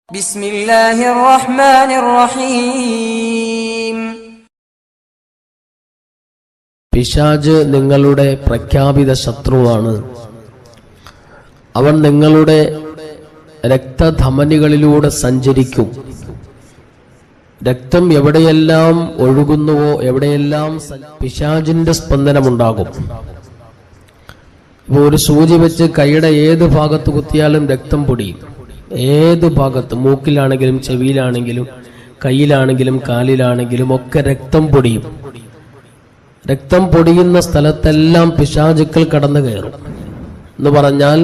ബിസ്മില്ലാഹിർ റഹ്മാനിർ റഹീം. പിശാച് നിങ്ങളുടെ പ്രഖ്യാപിത ശത്രുവാണ്. അവൻ നിങ്ങളുടെ രക്തധമനികളിലൂടെ സഞ്ചരിക്കും. രക്തം എവിടെയെല്ലാം ഒഴുകുന്നുവോ എവിടെയെല്ലാം പിശാചിന്റെ സ്പന്ദനമുണ്ടാകും. ഇപ്പോൾ ഒരു സൂചി വെച്ച് കൈയുടെ ഏത് ഭാഗത്ത് കുത്തിയാലും രക്തം പൊടിയും. ഏത് ഭാഗത്ത്, മൂക്കിലാണെങ്കിലും ചെവിയിലാണെങ്കിലും കയ്യിലാണെങ്കിലും കാലിലാണെങ്കിലും ഒക്കെ രക്തം പൊടിയും. രക്തം പൊടിയുന്ന സ്ഥലത്തെല്ലാം പിശാചുക്കൾ കടന്നു കയറും. എന്ന് പറഞ്ഞാൽ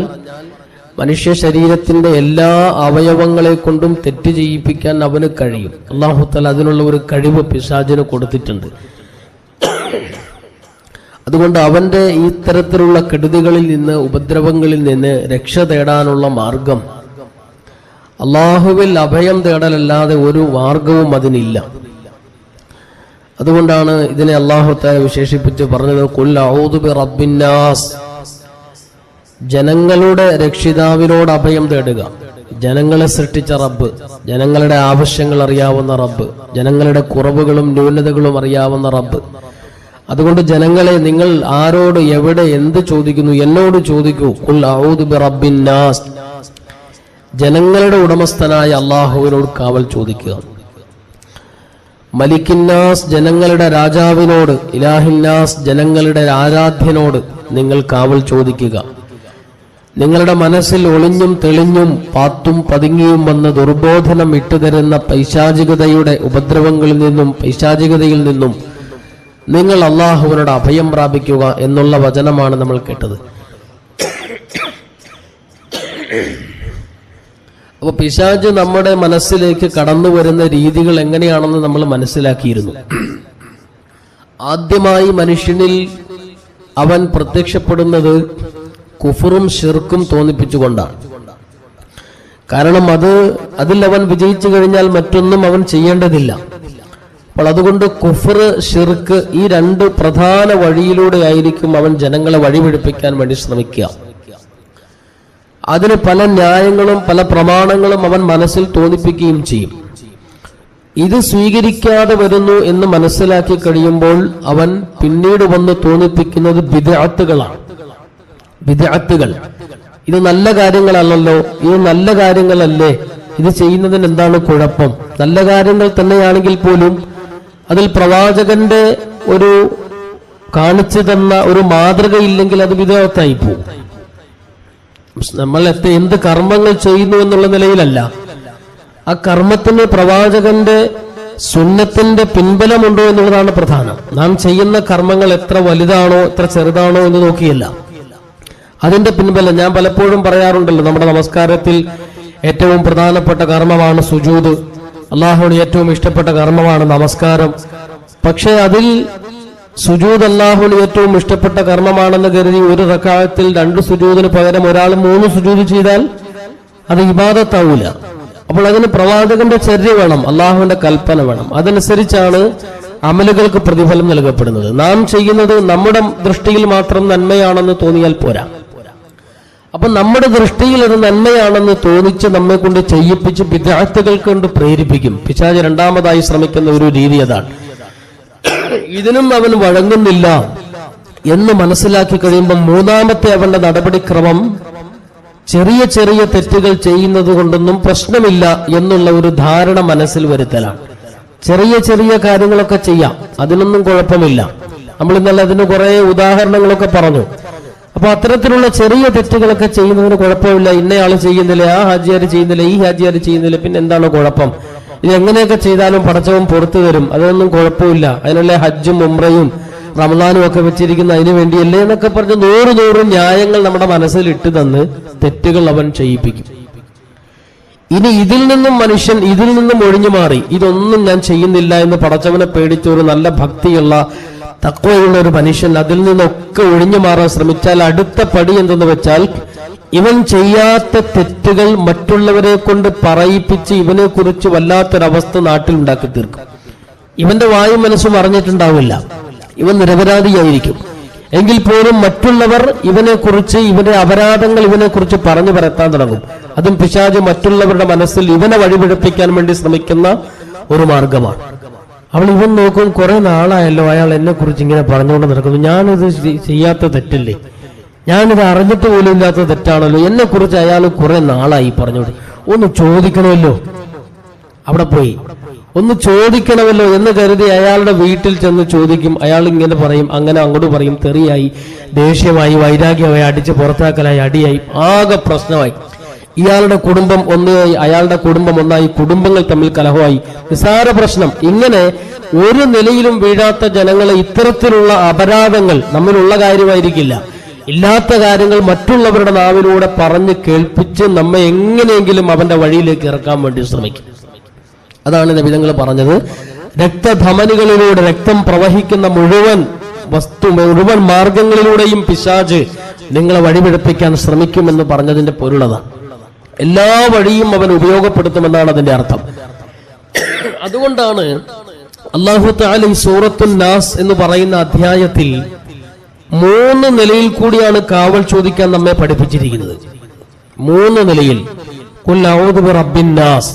മനുഷ്യ ശരീരത്തിന്റെ എല്ലാ അവയവങ്ങളെ കൊണ്ടും തെറ്റ് ചെയ്യിപ്പിക്കാൻ അവന് കഴിയും. അല്ലാഹു തആല അതിനുള്ള ഒരു കഴിവ് പിശാചിന് കൊടുത്തിട്ടുണ്ട്. അതുകൊണ്ട് അവന്റെ ഈ തരത്തിലുള്ള കെടുതികളിൽ നിന്ന്, ഉപദ്രവങ്ങളിൽ നിന്ന് രക്ഷ തേടാനുള്ള മാർഗം അല്ലാഹുവിൽ അഭയം തേടലല്ലാതെ ഒരു മാർഗവും അതിനില്ല. അതുകൊണ്ടാണ് ഇതിനെ അല്ലാഹു തആല വിശേഷിപ്പിച്ച് പറഞ്ഞത് ഖുൽ അഊദു ബിറബ്ബിന്നാസ്, ജനങ്ങളുടെ രക്ഷിതാവിനോട് അഭയം തേടുക. ജനങ്ങളെ സൃഷ്ടിച്ച റബ്ബ്, ജനങ്ങളുടെ ആവശ്യങ്ങൾ അറിയാവുന്ന റബ്ബ്, ജനങ്ങളുടെ കുറവുകളും ന്യൂനതകളും അറിയാവുന്ന റബ്ബ്. അതുകൊണ്ട് ജനങ്ങളെ, നിങ്ങൾ ആരോട് എവിടെ എന്ത് ചോദിക്കുന്നു, എന്നോട് ചോദിക്കൂ. ഖുൽ അഊദു ബിറബ്ബിന്നാസ്, ജനങ്ങളുടെ ഉടമസ്ഥനായ അല്ലാഹുവിനോട് കാവൽ ചോദിക്കുക. മലിക്കിന്നാസ്, ജനങ്ങളുടെ രാജാവിനോട്, ഇലാഹിന്നാസ്, ജനങ്ങളുടെ ആരാധ്യനോട് നിങ്ങൾ കാവൽ ചോദിക്കുക. നിങ്ങളുടെ മനസ്സിൽ ഒളിഞ്ഞും തെളിഞ്ഞും പാത്തും പതുങ്ങിയും വന്ന് ദുർബോധനം ഇട്ടുതരുന്ന പൈശാചികതയുടെ ഉപദ്രവങ്ങളിൽ നിന്നും പൈശാചികതയിൽ നിന്നും നിങ്ങൾ അല്ലാഹുവിനോട് അഭയം പ്രാപിക്കുക എന്നുള്ള വചനമാണ് നമ്മൾ കേട്ടത്. അപ്പൊ പിശാച് നമ്മുടെ മനസ്സിലേക്ക് കടന്നു വരുന്ന രീതികൾ എങ്ങനെയാണെന്ന് നമ്മൾ മനസ്സിലാക്കിയിരുന്നു. ആദ്യമായി മനുഷ്യനിൽ അവൻ പ്രത്യക്ഷപ്പെടുന്നത് കുഫറും ശിർക്കും തോന്നിപ്പിച്ചുകൊണ്ടാണ്. കാരണം അതിൽ അവൻ വിജയിച്ചു കഴിഞ്ഞാൽ മറ്റൊന്നും അവൻ ചെയ്യേണ്ടതില്ല. അപ്പോൾ അതുകൊണ്ട് കുഫർ, ഷിർക്ക്, ഈ രണ്ട് പ്രധാന വഴിയിലൂടെ ആയിരിക്കും അവൻ ജനങ്ങളെ വഴിപിടിപ്പിക്കാൻ വേണ്ടി ശ്രമിക്കുക. അതിന് പല ന്യായങ്ങളും പല പ്രമാണങ്ങളും അവൻ മനസ്സിൽ തോന്നിപ്പിക്കുകയും ചെയ്യും. ഇത് സ്വീകരിക്കാതെ വരുന്നു എന്ന് മനസ്സിലാക്കി കഴിയുമ്പോൾ അവൻ പിന്നീട് വന്ന് തോന്നിപ്പിക്കുന്നത് ബിദ്അത്തുകളാണ്. ബിദ്അത്തുകൾ, ഇത് നല്ല കാര്യങ്ങളല്ലല്ലോ, ഇത് നല്ല കാര്യങ്ങളല്ലേ, ഇത് ചെയ്യുന്നതിന് എന്താണ് കുഴപ്പം? നല്ല കാര്യങ്ങൾ തന്നെയാണെങ്കിൽ പോലും അതിൽ പ്രവാചകന്റെ ഒരു കാണിച്ചു തന്ന ഒരു മാതൃകയില്ലെങ്കിൽ അത് ബിദ്അത്തായി പോകും. നമ്മൾ എന്ത് കർമ്മങ്ങൾ ചെയ്യുന്നു എന്നുള്ള നിലയിലല്ല, ആ കർമ്മത്തിന് പ്രവാചകന്റെ സുന്നത്തിന്റെ പിൻബലമുണ്ടോ എന്നുള്ളതാണ് പ്രധാനം. നാം ചെയ്യുന്ന കർമ്മങ്ങൾ എത്ര വലുതാണോ എത്ര ചെറുതാണോ എന്ന് നോക്കിയല്ല, അതിന്റെ പിൻബലം. ഞാൻ പലപ്പോഴും പറയാറുണ്ടല്ലോ, നമ്മുടെ നമസ്കാരത്തിൽ ഏറ്റവും പ്രധാനപ്പെട്ട കർമ്മമാണ് സുജൂദ്. അല്ലാഹുവിന് ഏറ്റവും ഇഷ്ടപ്പെട്ട കർമ്മമാണ് നമസ്കാരം. പക്ഷെ അതിൽ സുജൂദ് അല്ലാഹുവിന് ഏറ്റവും ഇഷ്ടപ്പെട്ട കർമ്മമാണെന്ന് കരുതി ഒരു റക്അത്തിൽ 2 സുജൂദിന് പകരം ഒരാൾ 3 സുജൂദ് ചെയ്താൽ അത് ഇബാദത്താവൂല. അപ്പോൾ അതിന് പ്രവാചകന്റെ ചര്യ വേണം, അല്ലാഹുവിന്റെ കൽപ്പന വേണം. അതനുസരിച്ചാണ് അമലുകൾക്ക് പ്രതിഫലം നൽകപ്പെടുന്നത്. നാം ചെയ്യുന്നത് നമ്മുടെ ദൃഷ്ടിയിൽ മാത്രം നന്മയാണെന്ന് തോന്നിയാൽ പോരാ. അപ്പൊ നമ്മുടെ ദൃഷ്ടിയിൽ അത് നന്മയാണെന്ന് തോന്നിച്ച് നമ്മെ കൊണ്ട് ചെയ്യിപ്പിച്ച് ബിദ്അത്തുകൾ കൊണ്ട് പ്രേരിപ്പിക്കും. പിശാച് രണ്ടാമതായി ശ്രമിക്കുന്ന ഒരു രീതി അതാണ്. ഇതിനും അവൻ വഴങ്ങുന്നില്ല എന്ന് മനസ്സിലാക്കി കഴിയുമ്പോൾ മൂന്നാമത്തെ അവന്റെ നടപടിക്രമം ചെറിയ ചെറിയ തെറ്റുകൾ ചെയ്യുന്നത് കൊണ്ടൊന്നും പ്രശ്നമില്ല എന്നുള്ള ഒരു ധാരണ മനസ്സിൽ വരുത്തലാണ്. ചെറിയ ചെറിയ കാര്യങ്ങളൊക്കെ ചെയ്യാം, അതിനൊന്നും കുഴപ്പമില്ല. നമ്മൾ ഇന്നലെ അതിന് കുറെ ഉദാഹരണങ്ങളൊക്കെ പറഞ്ഞു. അപ്പൊ അത്തരത്തിലുള്ള ചെറിയ തെറ്റുകളൊക്കെ ചെയ്യുന്നതിന് കുഴപ്പമില്ല. ഇന്നയാള് ചെയ്യുന്നില്ല, ആ ഹാജിയാർ ചെയ്യുന്നില്ല, ഈ ഹാജിയാർ ചെയ്യുന്നില്ല, പിന്നെ എന്താണ് കുഴപ്പം? ഇത് എങ്ങനെയൊക്കെ ചെയ്താലും പടച്ചവൻ പുറത്തു തരും, അതൊന്നും കുഴപ്പമില്ല. അതിനുള്ള ഹജ്ജും ഉംറയും റമദാനും ഒക്കെ വെച്ചിരിക്കുന്ന അതിനു വേണ്ടിയല്ലേ എന്നൊക്കെ പറഞ്ഞ് 100 ന്യായങ്ങൾ നമ്മുടെ മനസ്സിൽ ഇട്ട് തന്ന് തെറ്റുകൾ അവൻ ചെയ്യിപ്പിക്കും. ഇനി ഇതിൽ നിന്നും ഒഴിഞ്ഞു മാറി ഇതൊന്നും ഞാൻ ചെയ്യുന്നില്ല എന്ന് പടച്ചവനെ പേടിച്ച ഒരു നല്ല ഭക്തിയുള്ള തഖ്വയുള്ള ഒരു മനുഷ്യൻ അതിൽ നിന്നൊക്കെ ഒഴിഞ്ഞു മാറാൻ ശ്രമിച്ചാൽ അടുത്ത പടി എന്തെന്ന് വെച്ചാൽ ഇവൻ ചെയ്യാത്ത തെറ്റുകൾ മറ്റുള്ളവരെ കൊണ്ട് പറയിപ്പിച്ച് ഇവനെ കുറിച്ച് വല്ലാത്തൊരവസ്ഥ നാട്ടിൽ ഉണ്ടാക്കി തീർക്കും. ഇവന്റെ വായും മനസ്സും അറിഞ്ഞിട്ടുണ്ടാവില്ല, ഇവൻ നിരപരാധിയായിരിക്കും. എങ്കിൽ പോലും മറ്റുള്ളവർ ഇവനെക്കുറിച്ച്, ഇവന്റെ അപരാധങ്ങൾ ഇവനെക്കുറിച്ച് പറഞ്ഞു പരത്താൻ തുടങ്ങും. അതും പിശാച് മറ്റുള്ളവരുടെ മനസ്സിൽ ഇവനെ വഴിപിഴപ്പിക്കാൻ വേണ്ടി ശ്രമിക്കുന്ന ഒരു മാർഗമാണ്. ഇവൻ നോക്കും, കുറെ നാളായല്ലോ അയാൾ എന്നെ കുറിച്ച് ഇങ്ങനെ പറഞ്ഞുകൊണ്ട് നടക്കുന്നു, ഞാനിത് ചെയ്യാത്ത തെറ്റല്ലേ, ഞാനിത് അറിഞ്ഞിട്ട് പോലും ഇല്ലാത്ത തെറ്റാണല്ലോ, എന്നെ കുറിച്ച് അയാൾ കുറെ നാളായി പറഞ്ഞോണ്ട്, ഒന്ന് ചോദിക്കണമല്ലോ, അവിടെ പോയി ഒന്ന് ചോദിക്കണമല്ലോ എന്ന് കരുതി അയാളുടെ വീട്ടിൽ ചെന്ന് ചോദിക്കും. അയാൾ ഇങ്ങനെ പറയും, അങ്ങനെ അങ്ങോട്ട് പറയും, തെറിയായി, ദേഷ്യമായി, വൈരാഗ്യമായി, അടിച്ച് പുറത്താക്കലായി, അടിയായി, ആകെ പ്രശ്നമായി. ഇയാളുടെ കുടുംബം ഒന്നായി, അയാളുടെ കുടുംബം ഒന്നായി, കുടുംബങ്ങൾ തമ്മിൽ കലഹമായി, നിസാര പ്രശ്നം. ഇങ്ങനെ ഒരു നിലയിലും വീഴാത്ത ജനങ്ങളെ ഇത്തരത്തിലുള്ള അപരാധങ്ങൾ നമ്മിലുള്ള കാര്യമായിരിക്കില്ല, ഇല്ലാത്ത കാര്യങ്ങൾ മറ്റുള്ളവരുടെ നാവിലൂടെ പറഞ്ഞ് കേൾപ്പിച്ച് നമ്മെ എങ്ങനെയെങ്കിലും അവന്റെ വഴിയിലേക്ക് ഇറക്കാൻ വേണ്ടി ശ്രമിക്കും. അതാണ് നബിതങ്ങൾ പറഞ്ഞത്, രക്തധമനികളിലൂടെ രക്തം പ്രവഹിക്കുന്ന മുഴുവൻ മാർഗങ്ങളിലൂടെയും പിശാച് നിങ്ങളെ വഴിപിഴപ്പിക്കാൻ ശ്രമിക്കുമെന്ന് പറഞ്ഞതിന്റെ പൊരുളതാണ്. എല്ലാ വഴിയും അവൻ ഉപയോഗപ്പെടുത്തുമെന്നാണ് അതിന്റെ അർത്ഥം. അതുകൊണ്ടാണ് അല്ലാഹു തആല ഈ സൂറത്തുൻ നാസ് എന്ന് പറയുന്ന അധ്യായത്തിൽ 3 നിലയിൽ കൂടിയാണ് കാവൽ ചോദിക്കാൻ നമ്മെ പഠിപ്പിച്ചിരിക്കുന്നത്. 3 നിലയിൽ. ഖുൽ അഊദു ബിറബ്ബിൻ നാസ്,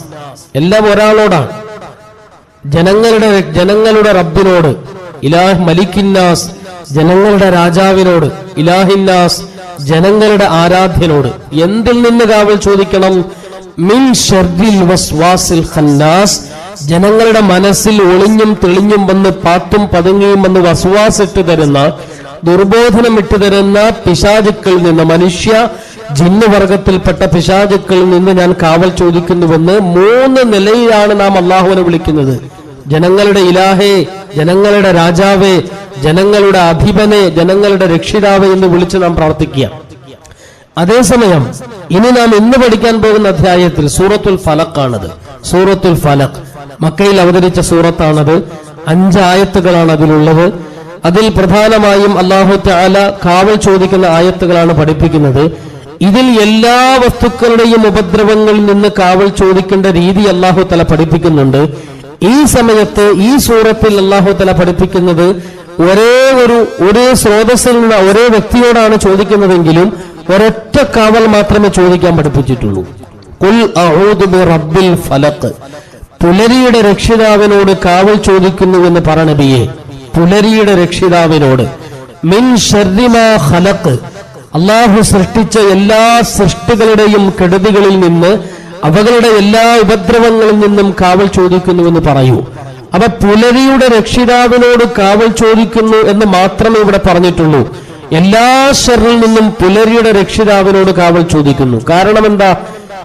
എല്ലാം ഒരാളോടാണ്, ജനങ്ങളുടെ റബ്ബിനോട്, ഇലാഹ് മലിക്കിന്നാസ്, ജനങ്ങളുടെ രാജാവിനോട്, ഇലാഹിന്നാസ്, ജനങ്ങളുടെ ആരാധ്യനോട്. എന്തിൽ നിന്ന് കാവൽ ചോദിക്കണം? മിൻ ശർരിൽ വസ്വാസിൽ ഖന്നാസ്, ജനങ്ങളുടെ മനസ്സിൽ ഒളിഞ്ഞും തെളിഞ്ഞും വന്ന് പാത്തും പതുങ്ങിയും വന്ന് വസ്വാസിട്ട് തരുന്ന, ദുർബോധനം ഇട്ടു തരുന്ന പിശാചുക്കളിൽ നിന്ന്, മനുഷ്യ ജിന്ന് വർഗത്തിൽപ്പെട്ട പിശാചുക്കളിൽ നിന്ന് ഞാൻ കാവൽ ചോദിക്കുന്നുവെന്ന് 3 നിലയിലാണ് നാം അള്ളാഹുവിനെ വിളിക്കുന്നത്. ജനങ്ങളുടെ ഇലാഹേ, ജനങ്ങളുടെ രാജാവേ, ജനങ്ങളുടെ അധിപനെ, ജനങ്ങളുടെ രക്ഷിതാവേ എന്ന് വിളിച്ച് നാം പ്രാർത്ഥിക്കുക. അതേസമയം ഇനി നാം ഇന്ന് പഠിക്കാൻ പോകുന്ന അധ്യായത്തിൽ സൂറത്തുൽ ഫലഖ് ആണത്. സൂറത്തുൽ ഫലഖ് മക്കയിൽ അവതരിച്ച സൂറത്താണത്. 5 ആയത്തുകളാണ് അതിലുള്ളത്. അതിൽ പ്രധാനമായും അല്ലാഹു തആല കാവൽ ചോദിക്കുന്ന ആയത്തുകളാണ് പഠിപ്പിക്കുന്നത്. ഇതിൽ എല്ലാ വസ്തുക്കളുടെയും ഉപദ്രവങ്ങളിൽ നിന്ന് കാവൽ ചോദിക്കേണ്ട രീതി അല്ലാഹു തആല പഠിപ്പിക്കുന്നുണ്ട്. ഈ സമയത്ത് ഈ സൂറത്തിൽ അല്ലാഹു തആല പഠിപ്പിക്കുന്നത് ഒരേ സ്രോതസ്സിലുള്ള ഒരേ വ്യക്തിയോടാണ് ചോദിക്കുന്നതെങ്കിലും ഒരൊറ്റ കാവൽ മാത്രമേ ചോദിക്കാൻ പഠിപ്പിച്ചിട്ടുള്ളൂ. ഖുൽ അഊദു ബിറബ്ബിൽ ഫലഖ്, പുലരിയുടെ രക്ഷിതാവിനോട് കാവൽ ചോദിക്കുന്നുവെന്ന് പറ നബിയെ. പുലരിയുടെ രക്ഷിതാവിനോട്. മിൻ ശർരി മാ ഖലഖ്, അല്ലാഹു സൃഷ്ടിച്ച എല്ലാ സൃഷ്ടികളുടെയും കെടുതികളിൽ നിന്ന്, അവകളുടെ എല്ലാ ഉപദ്രവങ്ങളിൽ നിന്നും കാവൽ ചോദിക്കുന്നുവെന്ന് പറയൂ. അപ്പൊ പുലരിയുടെ രക്ഷിതാവിനോട് കാവൽ ചോദിക്കുന്നു എന്ന് മാത്രമേ ഇവിടെ പറഞ്ഞിട്ടുള്ളൂ. എല്ലാ ശർറിൽ നിന്നും പുലരിയുടെ രക്ഷിതാവിനോട് കാവൽ ചോദിക്കുന്നു. കാരണം എന്താ?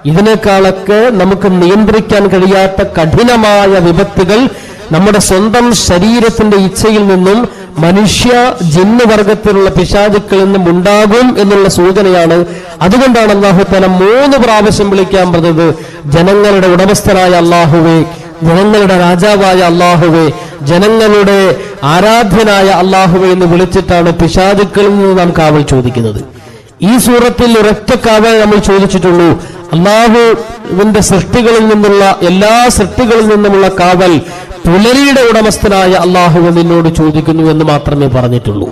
ഇതിനേക്കാളൊക്കെ നമുക്ക് നിയന്ത്രിക്കാൻ കഴിയാത്ത കഠിനമായ വിപത്തുകൾ നമ്മുടെ സ്വന്തം ശരീരത്തിന്റെ ഇച്ഛയിൽ നിന്നും മനുഷ്യ ജിന്ന് വർഗത്തിലുള്ള പിശാചുക്കളിൽ നിന്നും ഉണ്ടാകും എന്നുള്ള സൂചനയാണ്. അതുകൊണ്ടാണ് അല്ലാഹു തആല 3 പ്രാവശ്യം വിളിക്കാൻ പറഞ്ഞത്. ജനങ്ങളുടെ ഉടമസ്ഥനായ അല്ലാഹുവേ, ജനങ്ങളുടെ രാജാവായ അല്ലാഹുവേ, ജനങ്ങളുടെ ആരാധ്യനായ അല്ലാഹുവേ എന്ന് വിളിച്ചിട്ടാണ് പിശാചുക്കളിൽ നിന്ന് നാം കാവൽ ചോദിക്കുന്നത്. ഈ സൂറത്തിൽ ഒരൊറ്റ കാവൽ നമ്മൾ ചോദിച്ചിട്ടുള്ളൂ. അല്ലാഹുവിന്റെ സൃഷ്ടികളിൽ നിന്നുള്ള എല്ലാ സൃഷ്ടികളിൽ നിന്നുമുള്ള കാവൽ പുലരിയുടെ ഉടമസ്ഥനായ അല്ലാഹു നിന്നോട് ചോദിക്കുന്നു എന്ന് മാത്രമേ പറഞ്ഞിട്ടുള്ളൂ.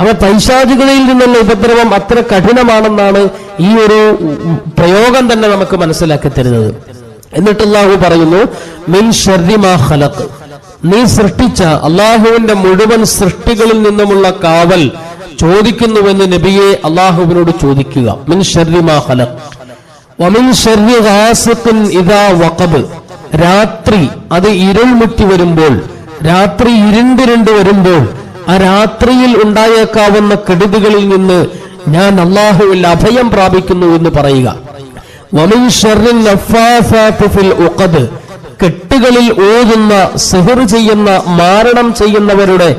അവ പൈശാചികതയിൽ നിന്നുള്ള ഉപദ്രവം അത്ര കഠിനമാണെന്നാണ് ഈ ഒരു പ്രയോഗം തന്നെ നമുക്ക് മനസ്സിലാക്കി തരുന്നത്. എന്നിട്ട് അല്ലാഹു പറയുന്നു, മിൻ ശർരി മാ ഖലഖ്, നീ സൃഷ്ടിച്ച അല്ലാഹുവിന്റെ മുഴുവൻ സൃഷ്ടികളിൽ നിന്നുമുള്ള കാവൽ ചോദിക്കുന്നുവെന്ന് നബിയെ അല്ലാഹുവിനോട് ചോദിക്കുക. മിൻ ശർരി മാ ഖലഖ് വമിൻ ശർരി ഗാസിഖിൻ ഇദാ വഖബ്, രാത്രി അത് ഇരുൾമുറ്റി വരുമ്പോൾ, രാത്രി ഇരുണ്ടിരുണ്ട് വരുമ്പോൾ, ആ രാത്രിയിൽ ഉണ്ടായേക്കാവുന്ന കെടുതികളിൽ നിന്ന് ഞാൻ അല്ലാഹുവിൽ അഭയം പ്രാപിക്കുന്നു എന്ന് പറയുക. വമിൻ ശർരിൻ നഫാസാത്തി ഫിൽ ഉഖദ്, കെട്ടുകളിൽ ഓതുന്ന, സിഹർ ചെയ്യുന്ന, മാരണം ചെയ്യുന്നവരുടെ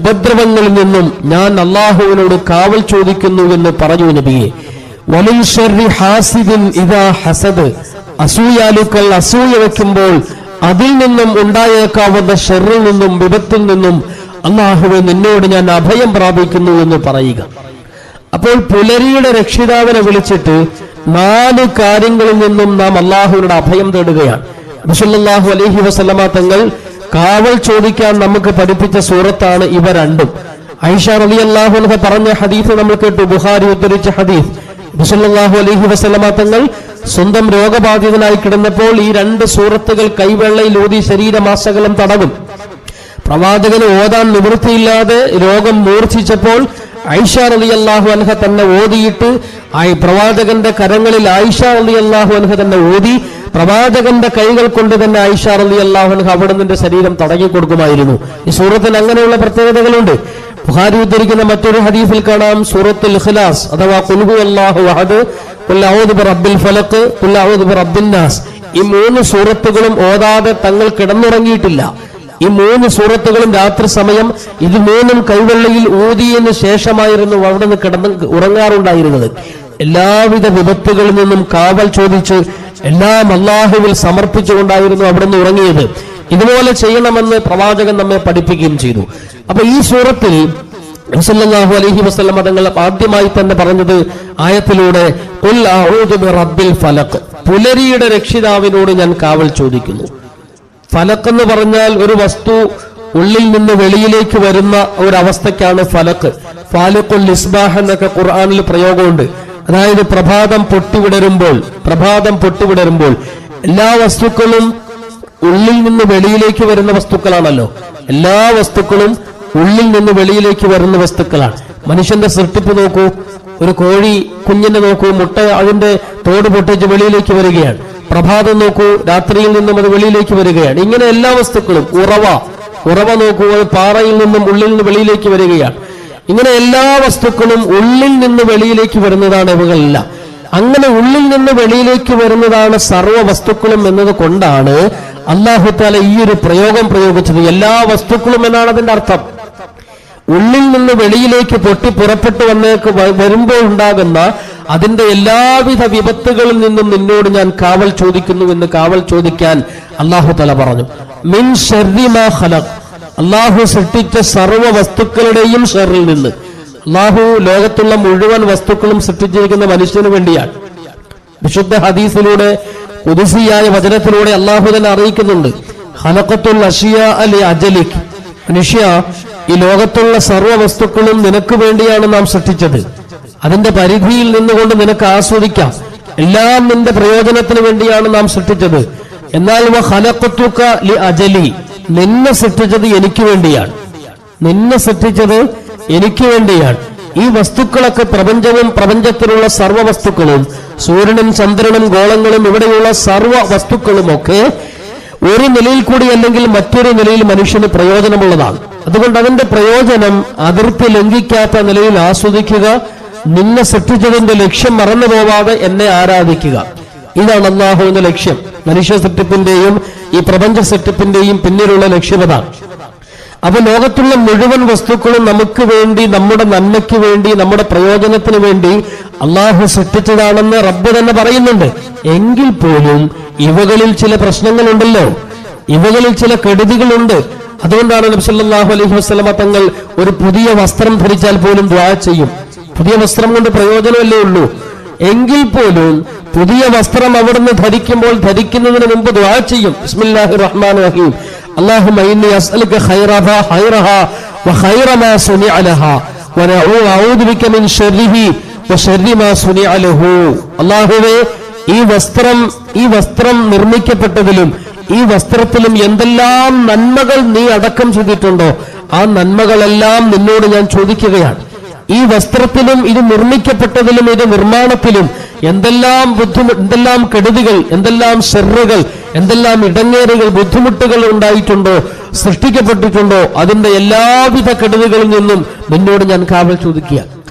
ഉപദ്രവങ്ങളിൽ നിന്നും ഞാൻ അല്ലാഹുവിനോട് കാവൽ ചോദിക്കുന്നു എന്ന് പറഞ്ഞു നബിയെ. വമിൻ ശർരി ഹാസിദിൻ ഇദാ ഹസദ്, അസൂയാലുക്കൾ അസൂയ വെക്കുമ്പോൾ അതിൽ നിന്നും ഉണ്ടായേക്കാവുന്ന ഷർറിൽ നിന്നും വിപത്തിൽ നിന്നും അല്ലാഹുവേ നിന്നോട് ഞാൻ അഭയം പ്രാപിക്കുന്നു എന്ന് പറയുക. അപ്പോൾ പുലരിയുടെ രക്ഷിതാവിനെ വിളിച്ചിട്ട് 4 കാര്യങ്ങളിൽ നിന്നും നാം അല്ലാഹുവിനോട് അഭയം തേടുകയാണ്. നബി സല്ലല്ലാഹു അലൈഹി വസല്ലമ തങ്ങൾ കാവൽ ചോദിക്കാൻ നമുക്ക് പഠിപ്പിച്ച സൂറത്താണ് ഇവ രണ്ടും. ആയിഷ റളിയല്ലാഹു അൻഹ പറഞ്ഞ ഹദീസ് നമ്മൾ കേട്ടു, ബുഖാരി ഉദ്ധരിച്ച ഹദീസ്. നബി സല്ലല്ലാഹു അലൈഹി വസല്ലമ തങ്ങൾ സ്വന്തം രോഗബാധിതനായി കിടന്നപ്പോൾ ഈ 2 സൂറത്തുകൾ കൈവെള്ളയിൽ ഓതി ശരീരമാസകലം തടവും. പ്രവാചകന് ഓതാൻ നിവൃത്തിയില്ലാതെ രോഗം മൂർച്ഛിച്ചപ്പോൾ ആയിഷ റളിയല്ലാഹു അൻഹ തന്നെ ഓതിയിട്ട് പ്രവാചകന്റെ കരങ്ങളിൽ ആയിഷ റളിയല്ലാഹു അൻഹ തന്നെ ഓതി പ്രവാചകന്റെ കൈകൾ കൊണ്ട് തന്നെ ആയിഷ റളിയല്ലാഹു അൻഹ അവിടുന്ന് ശരീരം തടകി കൊടുക്കുമായിരുന്നു. ഈ സൂറത്തിന് അങ്ങനെയുള്ള പ്രത്യേകതകളുണ്ട്. ബുഖാരി ഉദ്ധരിക്കുന്ന മറ്റൊരു ഹദീസിൽ കാണാം, സൂറത്തുൽ ഇഖ്ലാസ് അഥവാ ഖുൽ ഹുവല്ലാഹു അഹദ്, ഖുൽ അഊദു ബിറബ്ബിൽ ഫലഖ്, ഖുൽ അഊദു ബിറബ്ബിൻ നാസ്, ഈ 3 സൂറത്തുകളും ഓതാതെ തങ്ങൾ കിടന്നുറങ്ങിയിട്ടില്ല. ഈ 3 സൂറത്തുകളും രാത്രി സമയം ഇത് 3ഉം കൈവെള്ളയിൽ ഊതിയതിനു ശേഷമായിരുന്നു അവിടുന്ന് കിടന്ന് ഉറങ്ങാറുണ്ടായിരുന്നത്. എല്ലാവിധ വിപത്തുകളിൽ നിന്നും കാവൽ ചോദിച്ച് എല്ലാം അല്ലാഹുവിൽ സമർപ്പിച്ചുകൊണ്ടായിരുന്നു അവിടുന്ന് ഉറങ്ങിയത്. ഇതുപോലെ ചെയ്യണമെന്ന് പ്രവാചകൻ നമ്മെ പഠിപ്പിക്കുകയും ചെയ്തു. അപ്പൊ ഈ സൂറത്തിൽ നബി സല്ലല്ലാഹു അലൈഹി വസല്ലം തങ്ങൾ ആദ്യമായി തന്നെ പറഞ്ഞത് ആയത്തിലൂടെ ഖുൽ അഊദു ബിറബ്ബിൽ ഫലഖ്, പുലരിയുടെ രക്ഷിതാവിനോട് ഞാൻ കാവൽ ചോദിക്കുന്നു. ഫലക്ക് എന്ന് പറഞ്ഞാൽ ഒരു വസ്തു ഉള്ളിൽ നിന്ന് വെളിയിലേക്ക് വരുന്ന ഒരവസ്ഥയ്ക്കാണ് ഫലക്ക്. ഫാലിഖുൽ ഇസ്ബാഹ് എന്നൊക്കെ ഖുർആനിൽ പ്രയോഗമുണ്ട്. അതായത് പ്രഭാതം പൊട്ടിവിടരുമ്പോൾ എല്ലാ വസ്തുക്കളും ഉള്ളിൽ നിന്ന് വെളിയിലേക്ക് വരുന്ന വസ്തുക്കളാണല്ലോ. എല്ലാ വസ്തുക്കളും ഉള്ളിൽ നിന്ന് വെളിയിലേക്ക് വരുന്ന വസ്തുക്കളാണ്. മനുഷ്യന്റെ സൃഷ്ടിപ്പ് നോക്കൂ, ഒരു കോഴി കുഞ്ഞിനെ നോക്കൂ, മുട്ട അതിന്റെ തോട് പൊട്ടിച്ച് വെളിയിലേക്ക് വരികയാണ്. പ്രഭാതം നോക്കൂ, രാത്രിയിൽ നിന്നും അത് വെളിയിലേക്ക് വരികയാണ്. ഇങ്ങനെ എല്ലാ വസ്തുക്കളും, ഉറവ നോക്കൂ, അത് പാറയിൽ നിന്നും ഉള്ളിൽ നിന്ന് വെളിയിലേക്ക് വരികയാണ്. ഇങ്ങനെ എല്ലാ വസ്തുക്കളും ഉള്ളിൽ നിന്ന് വെളിയിലേക്ക് വരുന്നതാണ് ഇവകളെല്ലാം. അങ്ങനെ ഉള്ളിൽ നിന്ന് വെളിയിലേക്ക് വരുന്നതാണ് സർവ്വ വസ്തുക്കളും എന്നത് കൊണ്ടാണ് അല്ലാഹു തആല ഈ ഒരു പ്രയോഗം പ്രയോഗിച്ചത്. എല്ലാ വസ്തുക്കളും എന്നാണ് അതിന്റെ അർത്ഥം. ഉള്ളിൽ നിന്ന് വെളിയിലേക്ക് പൊട്ടി പുറപ്പെട്ടു വരുമ്പോൾ ഉണ്ടാകുന്ന അതിന്റെ എല്ലാവിധ വിപത്തുകളിൽ നിന്നും നിന്നോട് ഞാൻ കാവൽ ചോദിക്കുന്നു എന്ന് കാവൽ ചോദിക്കാൻ അല്ലാഹു തആല പറഞ്ഞു. മിൻ ശർരി മാ ഖലഖ്, അല്ലാഹു സൃഷ്ടിച്ച സർവ്വ വസ്തുക്കളുടെയും ഷർറിൽ നിന്ന്. അല്ലാഹു ലോകത്തുള്ള മുഴുവൻ വസ്തുക്കളും സൃഷ്ടിച്ചിരിക്കുന്ന മനുഷ്യന് വേണ്ടിയാണ്. വിശുദ്ധ ഹദീസിലൂടെ ഖുദ്സിയായ വചനത്തിലൂടെ അല്ലാഹു തന്നെ അറിയിക്കുന്നുണ്ട്, ഖലഖത്തുൽ അഷ്യാ ലി അജലിക്, മനുഷ്യ ഈ ലോകത്തുള്ള സർവ്വ വസ്തുക്കളും നിനക്ക് വേണ്ടിയാണ് നാം സൃഷ്ടിച്ചത്. അതിന്റെ പരിധിയിൽ നിന്നുകൊണ്ട് നിനക്ക് ആസ്വദിക്കാം. എല്ലാം നിന്റെ പ്രയോജനത്തിന് വേണ്ടിയാണ് നാം സൃഷ്ടിച്ചത്. എന്നാൽ ഖലഖതുക ലി അജലി, നിന്നെ സൃഷ്ടിച്ചത് എനിക്ക് വേണ്ടിയാണ്. ഈ വസ്തുക്കളൊക്കെ പ്രപഞ്ചവും പ്രപഞ്ചത്തിലുള്ള സർവ്വ വസ്തുക്കളും, സൂര്യനും ചന്ദ്രനും ഗോളങ്ങളും ഇവിടെയുള്ള സർവ്വ വസ്തുക്കളുമൊക്കെ ഒരു നിലയിൽ കൂടി അല്ലെങ്കിൽ മറ്റൊരു നിലയിൽ മനുഷ്യന് പ്രയോജനമുള്ളതാണ്. അതുകൊണ്ട് അതിന്റെ പ്രയോജനം അതിർത്തി ലംഘിക്കാത്ത നിലയിൽ ആസ്വദിക്കുക, നിന്നെ സൃഷ്ടിച്ചതിന്റെ ലക്ഷ്യം മറന്നു പോവാതെ എന്നെ ആരാധിക്കുക. ഇതാണ് അല്ലാഹുവിന്റെ ലക്ഷ്യം. മനുഷ്യ സൃഷ്ടിപ്പിന്റെയും ഈ പ്രപഞ്ച സൃഷ്ടിപ്പിന്റെയും പിന്നിലുള്ള ലക്ഷ്യമതാണ്. അപ്പൊ ലോകത്തുള്ള മുഴുവൻ വസ്തുക്കളും നമുക്ക് വേണ്ടി, നമ്മുടെ നന്മയ്ക്ക് വേണ്ടി, നമ്മുടെ പ്രയോജനത്തിന് വേണ്ടി അല്ലാഹു സൃഷ്ടിച്ചതാണെന്ന് റബ്ബ് തന്നെ പറയുന്നുണ്ട്. എങ്കിൽ പോലും ഇവകളിൽ ചില പ്രശ്നങ്ങളുണ്ടല്ലോ, ഇവകളിൽ ചില കെടുതികളുണ്ട്. അതുകൊണ്ടാണ് നബി സല്ലല്ലാഹു അലൈഹി വസല്ലമ തങ്ങൾ ഒരു പുതിയ വസ്ത്രം ധരിച്ചാൽ പോലും ദുആ ചെയ്യും. പുതിയ വസ്ത്രം കൊണ്ട് പ്രയോജനമല്ലേ ഉള്ളൂ. എങ്കിൽ പോലും പുതിയ വസ്ത്രം അവിടുന്ന് ധരിക്കുന്നതിന് മുമ്പ് ദുആ ചെയ്യും. ബിസ്മില്ലാഹിർ റഹ്മാനിർ റഹീം, അല്ലാഹുമ്മ ഇന്നി അസ്അലുക ഖൈറഹാ വ ഖൈറ മാ സുനിഅ ലഹാ വ അഊദു ബിക മിൻ ശർരിഹി വ ശർരി മാ സുനിഅ ലഹു. അല്ലാഹുവേ, ഈ വസ്ത്രം നിർമ്മിക്കപ്പെട്ടതിലും ഈ വസ്ത്രത്തിലും എന്തെല്ലാം നന്മകൾ നീ അടക്കം ചെയ്തിട്ടുണ്ടോ ആ നന്മകളെല്ലാം നിന്നോട് ഞാൻ ചോദിക്കുകയാണ്. ഈ വസ്ത്രത്തിലും ഇത് നിർമ്മിക്കപ്പെട്ടതിലും ഇത് നിർമ്മാണത്തിലും എന്തെല്ലാം കെടുതികൾ, എന്തെല്ലാം ഷർറുകൾ, എന്തെല്ലാം ഇടങ്ങേറുകൾ, ബുദ്ധിമുട്ടുകൾ ഉണ്ടായിട്ടുണ്ടോ, സൃഷ്ടിക്കപ്പെട്ടിട്ടുണ്ടോ, അതിന്റെ എല്ലാവിധ കെടുതികളിൽ നിന്നും നിന്നോട് ഞാൻ കാവൽ ചോദിക്കുക.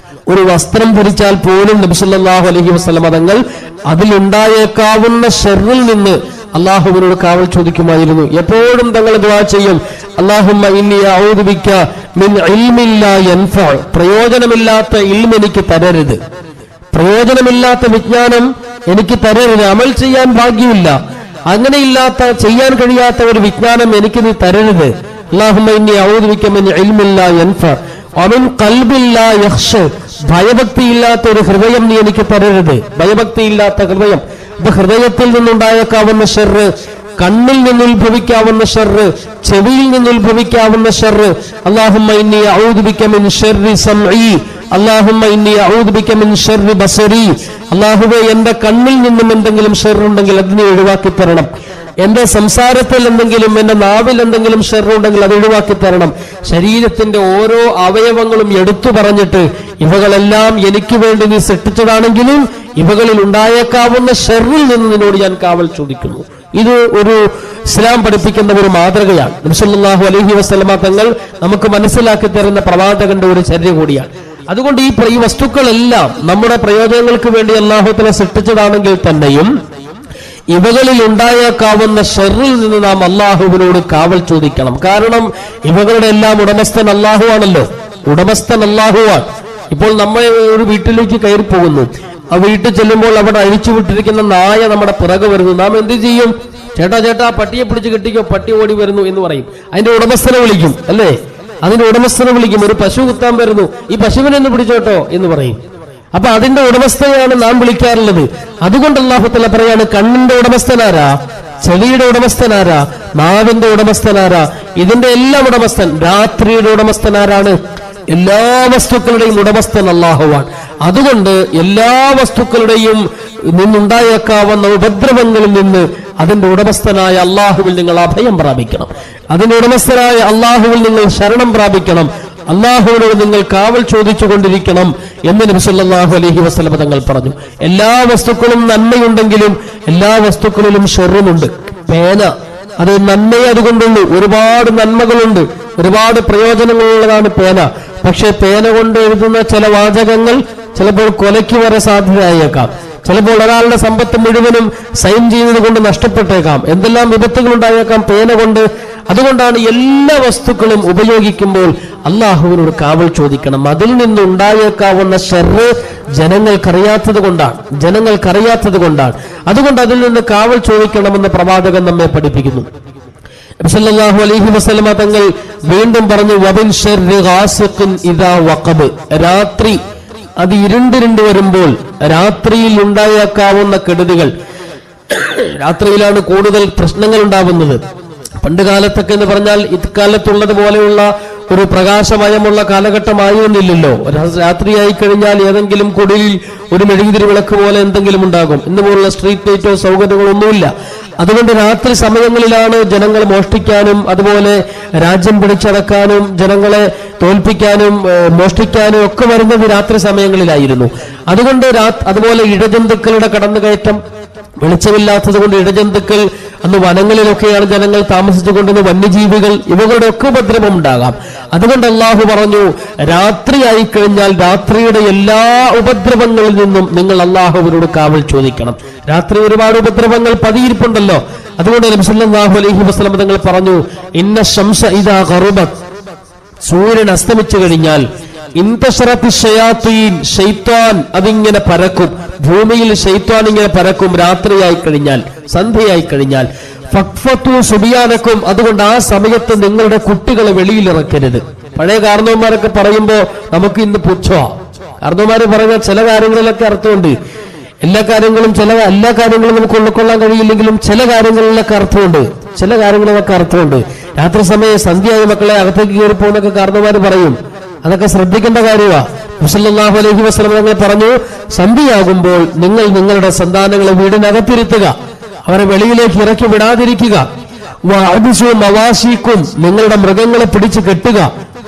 ഒരു വസ്ത്രം ധരിച്ചാൽ പോലും നബി സല്ലല്ലാഹു അലൈഹി വസല്ലം തങ്ങൾ അതിലുണ്ടായേക്കാവുന്ന ഷർറിൽ നിന്ന് അല്ലാഹുവിനോട് കാവൽ ചോദിക്കുമായിരുന്നു. എപ്പോഴും തങ്ങൾ ദുആ ചെയ്യും, അല്ലാഹുമ്മ ഇന്നി അഊദു ബിക മിൻ ഇൽമിൻ ലാ യൻഫഉ, പ്രയോജനമില്ലാത്ത ഇൽമ എനിക്ക് തരരുത്, പ്രയോജനമില്ലാത്ത വിജ്ഞാനം എനിക്ക് തരരുത്, അമൽ ചെയ്യാൻ ഭാഗ്യമില്ല, അങ്ങനെയില്ലാത്ത ചെയ്യാൻ കഴിയാത്ത ഒരു വിജ്ഞാനം എനിക്ക് നീ തരരുത്. അല്ലാഹുമ്മ ഇന്നി അഊദു ബിക മിൻ ഇൽമിൻ ലാ യൻഫഉ വമിൻ ഖൽബിൻ ലാ യഖ്ശ, ഭയഭക്തിയില്ലാത്ത ഒരു ഹൃദയം നീ എനിക്ക് തരരുത്, ഭയഭക്തിയില്ലാത്ത ഹൃദയം. അപ്പൊ ഹൃദയത്തിൽ നിന്നുണ്ടായേക്കാവുന്ന ഷർറ്, കണ്ണിൽ നിന്ന് ഉത്ഭവിക്കാവുന്ന ഷർറ്, ചെവിയിൽ നിന്ന് ഉത്ഭവിക്കാവുന്ന ഷർറ്. അല്ലാഹുമ്മ ഇന്നി അഊദു ബിക മിൻ ശർരി സംഇ, അല്ലാഹുമ്മ ഇന്നി അഊദു ബിക മിൻ ശർരി ബസരി. അല്ലാഹുവേ, എന്റെ കണ്ണിൽ നിന്നും എന്തെങ്കിലും ഷർറുണ്ടെങ്കിൽ അതിനെ ഒഴിവാക്കി തരണം. എന്റെ സംസാരത്തിൽ എന്തെങ്കിലും, എന്റെ നാവിൽ എന്തെങ്കിലും ഷർറുണ്ടെങ്കിൽ അത് ഒഴിവാക്കി തരണം. ശരീരത്തിന്റെ ഓരോ അവയവങ്ങളും എടുത്തു പറഞ്ഞിട്ട് ഇവകളെല്ലാം എനിക്ക് വേണ്ടി നീ സൃഷ്ടിച്ചതാണെങ്കിലും ഇവകളിൽ ഉണ്ടായേക്കാവുന്ന ഷർറിൽ നിന്ന് നിന്നോട് ഞാൻ കാവൽ ചോദിക്കുന്നു. ഇത് ഒരു ഇസ്ലാം പഠിപ്പിക്കുന്ന ഒരു മാതൃകയാണ്. നബി സല്ലല്ലാഹു അലൈഹി വസല്ലമ തങ്ങൾ നമുക്ക് മനസ്സിലാക്കി തരുന്ന പ്രവാചകന്റെ ഒരു ചര്യ കൂടിയാണ്. അതുകൊണ്ട് ഈ വസ്തുക്കളെല്ലാം നമ്മുടെ പ്രയോജനങ്ങൾക്ക് വേണ്ടി അല്ലാഹു തആല സൃഷ്ടിച്ചതാണെങ്കിൽ തന്നെയും ഇവകളിൽ ഉണ്ടായേക്കാവുന്ന ഷർറിൽ നിന്ന് നാം അല്ലാഹുവിനോട് കാവൽ ചോദിക്കണം. കാരണം ഇവകളുടെ എല്ലാം ഉടമസ്ഥൻ അല്ലാഹു ആണല്ലോ. ഉടമസ്ഥൻ അല്ലാഹുവാണ്. ഇപ്പോൾ നമ്മൾ ഒരു വീട്ടിലേക്ക് കയറി പോകുന്നു. ആ വീട്ടിൽ ചെല്ലുമ്പോൾ അവിടെ അഴിച്ചുവിട്ടിരിക്കുന്ന നായ നമ്മുടെ പിറകെ വരുന്നു. നാം എന്ത് ചെയ്യും? ചേട്ടാ ചേട്ടാ, പട്ടിയെ പിടിച്ച് കെട്ടിക്കോ, പട്ടി ഓടി വരുന്നു എന്ന് പറയും. അതിന്റെ ഉടമസ്ഥനെ വിളിക്കും, അല്ലേ? അതിന്റെ ഉടമസ്ഥനെ വിളിക്കും. ഒരു പശു കുത്താൻ വരുന്നു, ഈ പശുവിനെ ഒന്ന് പിടിച്ചോട്ടോ എന്ന് പറയും. അപ്പൊ അതിന്റെ ഉടമസ്ഥയാണ് നാം വിളിക്കാറുള്ളത്. അതുകൊണ്ട് അല്ലാഹു തആല പറയാണ്, കണ്ണിന്റെ ഉടമസ്ഥനാരാ, ചെവിയുടെ ഉടമസ്ഥനാരാ, നാവിന്റെ ഉടമസ്ഥനാരാ, ഇതിന്റെ എല്ലാം ഉടമസ്ഥൻ. രാത്രിയുടെ ഉടമസ്ഥനാരാണ്? എല്ലാ വസ്തുക്കളുടെയും ഉടമസ്ഥൻ അല്ലാഹുവാണ്. അതുകൊണ്ട് എല്ലാ വസ്തുക്കളുടെയും നിന്നുണ്ടായേക്കാവുന്ന ഉപദ്രവങ്ങളിൽ നിന്ന് അതിന്റെ ഉടമസ്ഥനായ അല്ലാഹുവിൽ നിങ്ങൾ അഭയം പ്രാപിക്കണം. അതിന്റെ ഉടമസ്ഥനായ അല്ലാഹുവിൽ നിങ്ങൾ ശരണം പ്രാപിക്കണം. അല്ലാഹുവിനോട് നിങ്ങൾ കാവൽ ചോദിച്ചു കൊണ്ടിരിക്കണം എന്ന് നബി സല്ലല്ലാഹു അലൈഹി വസല്ലം തങ്ങൾ പറഞ്ഞു. എല്ലാ വസ്തുക്കളും നന്മയുണ്ടെങ്കിലും എല്ലാ വസ്തുക്കളിലും ഷർറുമുണ്ട്. പേന, അത് നന്മയെ അതുകൊണ്ടുള്ളൂ. ഒരുപാട് നന്മകളുണ്ട്, ഒരുപാട് പ്രയോജനങ്ങളുള്ളതാണ് പേന. പക്ഷെ പേന കൊണ്ട് എഴുതുന്ന ചില വാചകങ്ങൾ ചിലപ്പോൾ കൊലയ്ക്ക് വരെ സാധ്യതയായേക്കാം. ചിലപ്പോൾ ഒരാളുടെ സമ്പത്ത് മുഴുവനും സൈൻ ചെയ്യുന്നത് കൊണ്ട് നഷ്ടപ്പെട്ടേക്കാം. എന്തെല്ലാം വിപത്തുകൾ ഉണ്ടായേക്കാം പേന കൊണ്ട്. അതുകൊണ്ടാണ് എല്ലാ വസ്തുക്കളും ഉപയോഗിക്കുമ്പോൾ അല്ലാഹുവിനോട് കാവൽ ചോദിക്കണം. അതിൽ നിന്നുണ്ടായേക്കാവുന്ന ഷർറ് ജനങ്ങൾക്കറിയാത്തത് കൊണ്ടാണ്. അതുകൊണ്ട് അതിൽ നിന്ന് കാവൽ ചോദിക്കണമെന്ന് പ്രവാചകൻ നമ്മെ പഠിപ്പിക്കുന്നു. നബി സല്ലല്ലാഹു അലൈഹി വസല്ലമ തങ്ങൾ വീണ്ടും പറഞ്ഞു, വബിൻ ശർരി ഗാസിഖിൻ ഇദാ വഖബ്. രാത്രി അത് ഇരുണ്ടിരുണ്ട് വരുമ്പോൾ രാത്രിയിൽ ഉണ്ടായേക്കാവുന്ന കെടുതികൾ, രാത്രിയിലാണ് കൂടുതൽ പ്രശ്നങ്ങൾ ഉണ്ടാവുന്നത്. പണ്ട് കാലത്തൊക്കെ എന്ന് പറഞ്ഞാൽ ഇക്കാലത്തുള്ളത് പോലെയുള്ള ഒരു പ്രകാശമയമുള്ള കാലഘട്ടമായിരുന്നില്ലല്ലോ. രാത്രിയായി കഴിഞ്ഞാൽ ഏതെങ്കിലും കുടിലിൽ ഒരു മെഴുകുതിരി വിളക്ക് പോലെ എന്തെങ്കിലും ഉണ്ടാകും. ഇന്ന് പോലുള്ള സ്ട്രീറ്റ് ലൈറ്റോ സൗകര്യങ്ങളൊന്നുമില്ല. അതുകൊണ്ട് രാത്രി സമയങ്ങളിലാണ് ജനങ്ങൾ മോഷ്ടിക്കാനും അതുപോലെ രാജ്യം പിടിച്ചടക്കാനും ജനങ്ങളെ തോൽപ്പിക്കാനും മോഷ്ടിക്കാനും ഒക്കെ വരുന്നത് രാത്രി സമയങ്ങളിലായിരുന്നു. അതുകൊണ്ട് അതുപോലെ ഇഴജന്തുക്കളുടെ കടന്നുകയറ്റം, വെളിച്ചമില്ലാത്തത് കൊണ്ട് ഇഴജന്തുക്കൾ, അന്ന് വനങ്ങളിലൊക്കെയാണ് ജനങ്ങൾ താമസിച്ചുകൊണ്ടിരുന്ന വന്യജീവികൾ, ഇവകളുടെ ഒക്കെ ഉപദ്രവം ഉണ്ടാകാം. അതുകൊണ്ട് അല്ലാഹു പറഞ്ഞു, രാത്രിയായി കഴിഞ്ഞാൽ രാത്രിയുടെ എല്ലാ ഉപദ്രവങ്ങളിൽ നിന്നും നിങ്ങൾ അല്ലാഹുവിനോട് കാവൽ ചോദിക്കണം. രാത്രി ഒരുപാട് ഉപദ്രവങ്ങൾ പതിയിരിപ്പുണ്ടല്ലോ. അതുകൊണ്ട് നബി സല്ലല്ലാഹു അലൈഹി വസല്ലം തങ്ങൾ പറഞ്ഞു, ഇന്ന ശംസ ഇദാ ഖറബത്, സൂര്യൻ അസ്തമിച്ചു കഴിഞ്ഞാൽ ഇന്തശറത്തി ശയാത്തീൻ, ശൈത്താൻ അതിങ്ങനെ പരക്കും. ഭൂമിയിൽ ശൈത്താൻ ഇങ്ങനെ പരക്കും രാത്രിയായി കഴിഞ്ഞാൽ, സന്ധ്യയായി കഴിഞ്ഞാൽ. ഫഖ്ഫതു സുബിയാനക്കും, അതുകൊണ്ട് ആ സമയത്ത് നിങ്ങളുടെ കുട്ടികളെ വെളിയിലിറക്കരുത്. പഴയ കാരണവന്മാരൊക്കെ പറയുമ്പോ നമുക്ക് ഇന്ന് പുച്ഛമാണ്. കാരണവന്മാര് പറയുന്ന ചില കാര്യങ്ങളിലൊക്കെ അർത്ഥമുണ്ട്. എല്ലാ കാര്യങ്ങളും നമുക്ക് ഉൾക്കൊള്ളാൻ കഴിയില്ലെങ്കിലും ചില കാര്യങ്ങളിലൊക്കെ അർത്ഥമുണ്ട്. രാത്രി സമയം സന്ധ്യയായി മക്കളെ അകത്തേക്ക് കയറി പോകുന്നൊക്കെ കാരണവന്മാര് പറയും. അതൊക്കെ ശ്രദ്ധിക്കേണ്ട കാര്യമാണ്. നബി സല്ലല്ലാഹു അലൈഹി വസല്ലം തങ്ങൾ പറഞ്ഞു, സന്ധ്യയാകുമ്പോൾ നിങ്ങൾ നിങ്ങളുടെ സന്താനങ്ങളെ വീടിനകത്തിരുത്തുക, അവരെ വെളിയിലേക്ക് ഇറക്കി വിടാതിരിക്കുക. വഅബ്സു മവാശിക്കും, നിങ്ങളുടെ മൃഗങ്ങളെ പിടിച്ചു കെട്ടുക,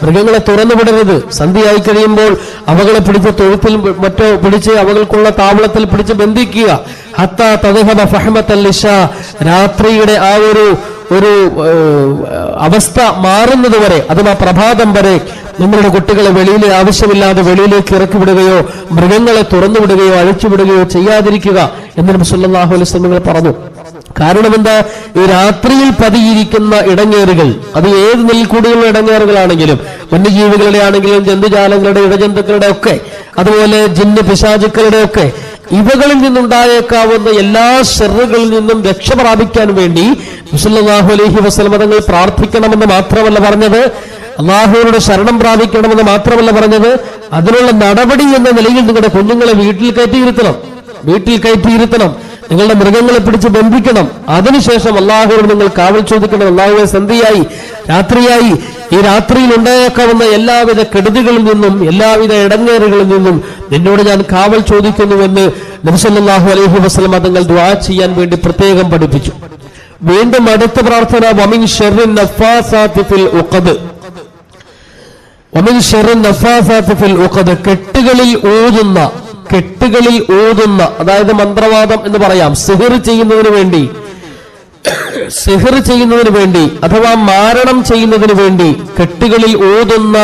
മൃഗങ്ങളെ തുറന്നു വിടരുത്. സന്ധ്യയായി കഴിയുമ്പോൾ അവകളെ പിടിച്ച് തൊഴുത്തിൽ മറ്റോ പിടിച്ച് അവകൾക്കുള്ള താവളത്തിൽ പിടിച്ച് ബന്ധിക്കുക. ഹത്താ തദ്ഹബ ഫഹ്മത്തൽ ഇശാ, രാത്രിയുടെ ആ ഒരു അവസ്ഥ മാറുന്നത് വരെ, അഥവാ പ്രഭാതം വരെ നിങ്ങളുടെ കുട്ടികളെ ആവശ്യമില്ലാതെ വെളിയിലേക്ക് ഇറക്കി വിടുകയോ മൃഗങ്ങളെ തുറന്നു വിടുകയോ അഴിച്ചുവിടുകയോ ചെയ്യാതിരിക്കുക എന്ന് നബി സല്ലല്ലാഹു അലൈഹി വസല്ലം പറഞ്ഞു. കാരണം എന്താ? ഈ രാത്രിയിൽ പതിയിരിക്കുന്ന ഇടങ്ങേറുകൾ, അത് ഏത് നെൽക്കൂടിയുള്ള ഇടങ്ങേറുകളാണെങ്കിലും, വന്യജീവികളുടെ ആണെങ്കിലും, ജന്തുജാലങ്ങളുടെ, ഇടജന്തുക്കളുടെ ഒക്കെ, അതുപോലെ ജിന്ന് പിശാചുക്കളുടെ ഒക്കെ, ഇവകളിൽ നിന്നുണ്ടായേക്കാവുന്ന എല്ലാ ഷർറുകളിൽ നിന്നും രക്ഷ പ്രാപിക്കാൻ വേണ്ടി സല്ലല്ലാഹു അലൈഹി വസല്ലം തങ്ങൾ പ്രാർത്ഥിക്കണമെന്ന് മാത്രമല്ല പറഞ്ഞത്, അല്ലാഹുവിനോട് ശരണം പ്രാപിക്കണമെന്ന് മാത്രമല്ല പറഞ്ഞത്, അതിനുള്ള നടപടി എന്ന നിലയിൽ നിങ്ങളുടെ കുഞ്ഞുങ്ങളെ വീട്ടിൽ കയറ്റിയിരുത്തണം. നിങ്ങളുടെ മൃഗങ്ങളെ പിടിച്ച് ബന്ധിക്കണം. അതിനുശേഷം അള്ളാഹുവിനോട് നിങ്ങൾ കാവൽ ചോദിക്കണം. അള്ളാഹുവെ, സന്ധ്യയായി, രാത്രിയായി, ഈ രാത്രിയിൽ ഉണ്ടായേക്കാവുന്ന എല്ലാവിധ കെടുതികളിൽ നിന്നും എല്ലാവിധ ഇടങ്ങേറുകളിൽ നിന്നും നിന്നോട് ഞാൻ കാവൽ ചോദിക്കുന്നുവെന്ന് നബി സല്ലല്ലാഹു അലൈഹി വസല്ലം തങ്ങൾ ദുആ ചെയ്യാൻ വേണ്ടി പ്രത്യേകം പഠിപ്പിച്ചു. വീണ്ടും അടുത്ത പ്രാർത്ഥന, വമിൻ ശർറിൻ നഫാസാതി ഫിൽ ഉഖദ്. വമിൻ ശർറിൻ നഫാസാതി ഫിൽ ഉഖദ്, കെട്ടുകളിൽ ഊതുന്ന, അതായത് മന്ത്രവാദം എന്ന് പറയാം, സിഹിർ ചെയ്യുന്നതിന് വേണ്ടി അഥവാ മാരണം ചെയ്യുന്നതിന് വേണ്ടി കെട്ടുകളിൽ ഊതുന്ന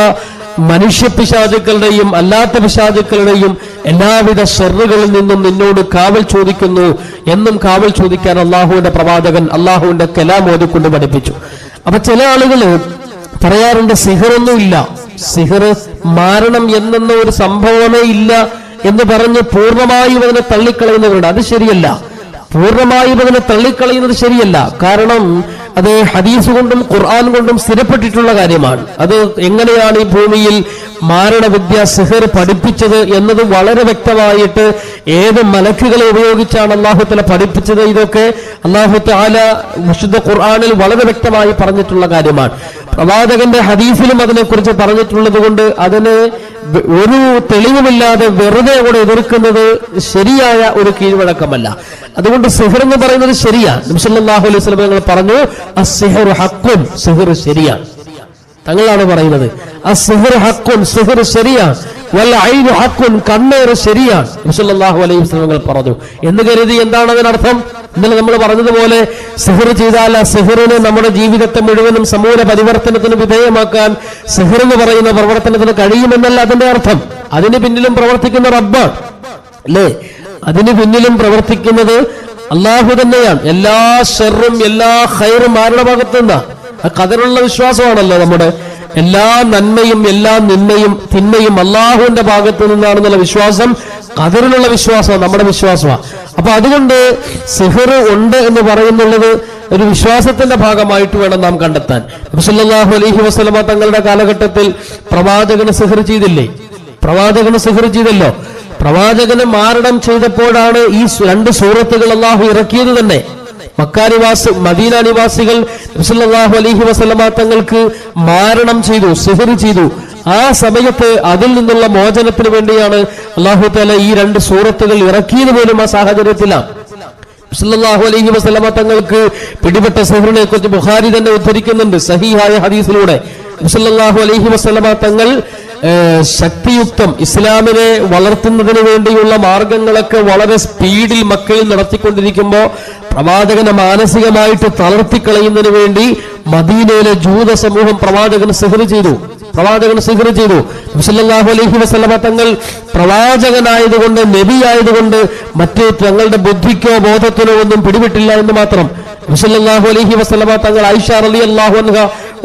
മനുഷ്യ പിശാചുക്കളുടെയും അല്ലാത്ത പിശാചുക്കളുടെയും എല്ലാവിധ ഷർറുകളിൽ നിന്നും നിന്നോട് കാവൽ ചോദിക്കുന്നു എന്നും കാവൽ ചോദിക്കാൻ അള്ളാഹുവിന്റെ പ്രവാചകൻ അള്ളാഹുവിന്റെ കലാം ഓതിക്കൊണ്ട് പഠിപ്പിച്ചു. അപ്പൊ ചില ആളുകള് പറയാറുണ്ട്, സിഹിറൊന്നുമില്ല, സിഹിർ മാരണം എന്ന ഒരു സംഭവമേ ഇല്ല എന്ന് പറഞ്ഞ് പൂർണ്ണമായും അതിനെ തള്ളിക്കളയുന്നവരുണ്ട്. അത് ശരിയല്ല. പൂർണ്ണമായും അതിനെ തള്ളിക്കളയുന്നത് ശരിയല്ല. കാരണം അത് ഹദീസ് കൊണ്ടും ഖുർആൻ കൊണ്ടും സ്ഥിരപ്പെട്ടിട്ടുള്ള കാര്യമാണ്. അത് എങ്ങനെയാണ് ഈ ഭൂമിയിൽ മാരണവിദ്യ സിഹിർ പഠിപ്പിച്ചത് എന്നത് വളരെ വ്യക്തമായിട്ട് ഏത് മലക്കുകളെ ഉപയോഗിച്ചാണ് അല്ലാഹു തആല പഠിപ്പിച്ചത്, ഇതൊക്കെ അല്ലാഹു തആല വിശുദ്ധ ഖുർആനിൽ വളരെ വ്യക്തമായി പറഞ്ഞിട്ടുള്ള കാര്യമാണ്. പ്രവാചകന്റെ ഹദീസിലും അതിനെക്കുറിച്ച് പറഞ്ഞിട്ടുള്ളത് കൊണ്ട് അതിന് ഒരു തെളിവുമില്ലാതെ വെറുതെ അവിടെ എതിർക്കുന്നത് ശരിയായ ഒരു കീഴ്വഴക്കമല്ല. അതുകൊണ്ട് സിഹിർ എന്ന് പറയുന്നത് ശരിയാണ്. നബി സല്ലല്ലാഹു അലൈഹി വസല്ലം തങ്ങൾ പറഞ്ഞു, അസ്സിഹ്റു ഹഖ്ഖുൻ, സിഹിർ ശരിയാണ്. തങ്ങളാണ് പറയുന്നത്, അസ്സിഹ്റു ഹഖ്ഖുൻ, സിഹിർ ശരിയാണ്, വൽ ഐനു ഹഖ്ഖുൻ, കണ്ണേറ് ശരിയാണ്. നബി സല്ലല്ലാഹു അലൈഹി വസല്ലം തങ്ങൾ പറഞ്ഞു എന്ന് കരുതി എന്താണ് അതിനർത്ഥം? ഇന്നലെ നമ്മൾ പറഞ്ഞതുപോലെ സിഹിർ ചെയ്താൽ ആ സിഹിറിന് നമ്മുടെ ജീവിതത്തെ മുഴുവനും സമൂല പരിവർത്തനത്തിന് വിധേയമാക്കാൻ സിഹിർ എന്ന് പറയുന്ന പ്രവർത്തനത്തിന് കഴിയുമെന്നല്ല അതിന്റെ അർത്ഥം. അതിന് പിന്നിലും പ്രവർത്തിക്കുന്ന റബ്ബാണ്, അല്ലേ? അതിന് പിന്നിലും പ്രവർത്തിക്കുന്നത് അള്ളാഹു തന്നെയാണ്. എല്ലാ ഷർറും എല്ലാ ഖൈറും ആരുടെ ഭാഗത്തു നിന്നാണ്? ഖദറുള്ള വിശ്വാസമാണല്ലോ നമ്മുടെ. എല്ലാ നന്മയും എല്ലാ തിന്മയും അള്ളാഹുവിന്റെ ഭാഗത്തു നിന്നാണെന്നുള്ള വിശ്വാസം, ഖദറിലുള്ള വിശ്വാസം നമ്മുടെ വിശ്വാസമാണ്. അപ്പൊ അതുകൊണ്ട് സിഹിർ ഉണ്ട് എന്ന് പറയുന്നുള്ളത് ഒരു വിശ്വാസത്തിന്റെ ഭാഗമായിട്ട് വേണം നാം കണ്ടെത്താൻ. നബി സല്ലല്ലാഹു അലൈഹി വസല്ലമ തങ്ങളുടെ കാലഘട്ടത്തിൽ പ്രവാചകന് സിഹിർ ചെയ്തില്ലേ? പ്രവാചകന് സിഹിർ ചെയ്തല്ലോ. പ്രവാചകന് മാരണം ചെയ്തപ്പോഴാണ് ഈ 2 സൂറത്തുകൾ അള്ളാഹു ഇറക്കിയത് തന്നെ. മദീന നിവാസികൾ നബി സല്ലല്ലാഹു അലൈഹി വസല്ലമ തങ്ങൾക്ക് മാരണം ചെയ്തു, സിഹിർ ചെയ്തു. ആ സമയത്ത് അതിൽ നിന്നുള്ള മോചനത്തിന് വേണ്ടിയാണ് അല്ലാഹു തആല ഈ 2 സൂറത്തുകൾ ഇറക്കിയത് പോലും ആ സാഹചര്യത്തിലാണ്. സല്ലല്ലാഹു അലൈഹി വസല്ലമ തങ്ങൾക്ക് പിടിപെട്ട സിഹിറിനെ കുറിച്ച് ബുഖാരി തന്നെ ഉദ്ധരിക്കുന്നുണ്ട് സഹീഹായ ഹദീസിലൂടെ. സല്ലല്ലാഹു അലൈഹി വസല്ലമ തങ്ങൾ ശക്തിയുക്തം ഇസ്ലാമിനെ വളർത്തുന്നതിന് വേണ്ടിയുള്ള മാർഗങ്ങളൊക്കെ വളരെ സ്പീഡിൽ മക്കയിൽ നടത്തിക്കൊണ്ടിരിക്കുമ്പോൾ പ്രവാചകനെ മാനസികമായിട്ട് തളർത്തിക്കളയുന്നതിന് വേണ്ടി മദീനയിലെ ജൂത സമൂഹം പ്രവാചകന് സിഹിർ ചെയ്തു. സല്ലല്ലാഹു അലൈഹി വസല്ലമ തങ്ങൾ പ്രവാചകനായതുകൊണ്ട്, നബിയായതുകൊണ്ട് മറ്റ് തങ്ങളുടെ ബുദ്ധിക്കോ ബോധത്തിനോ ഒന്നും പിടിവിട്ടില്ല എന്ന് മാത്രം. സല്ലല്ലാഹു അലൈഹി വസല്ലമ തങ്ങൾ ആയിഷ റളിയല്ലാഹു അൻഹ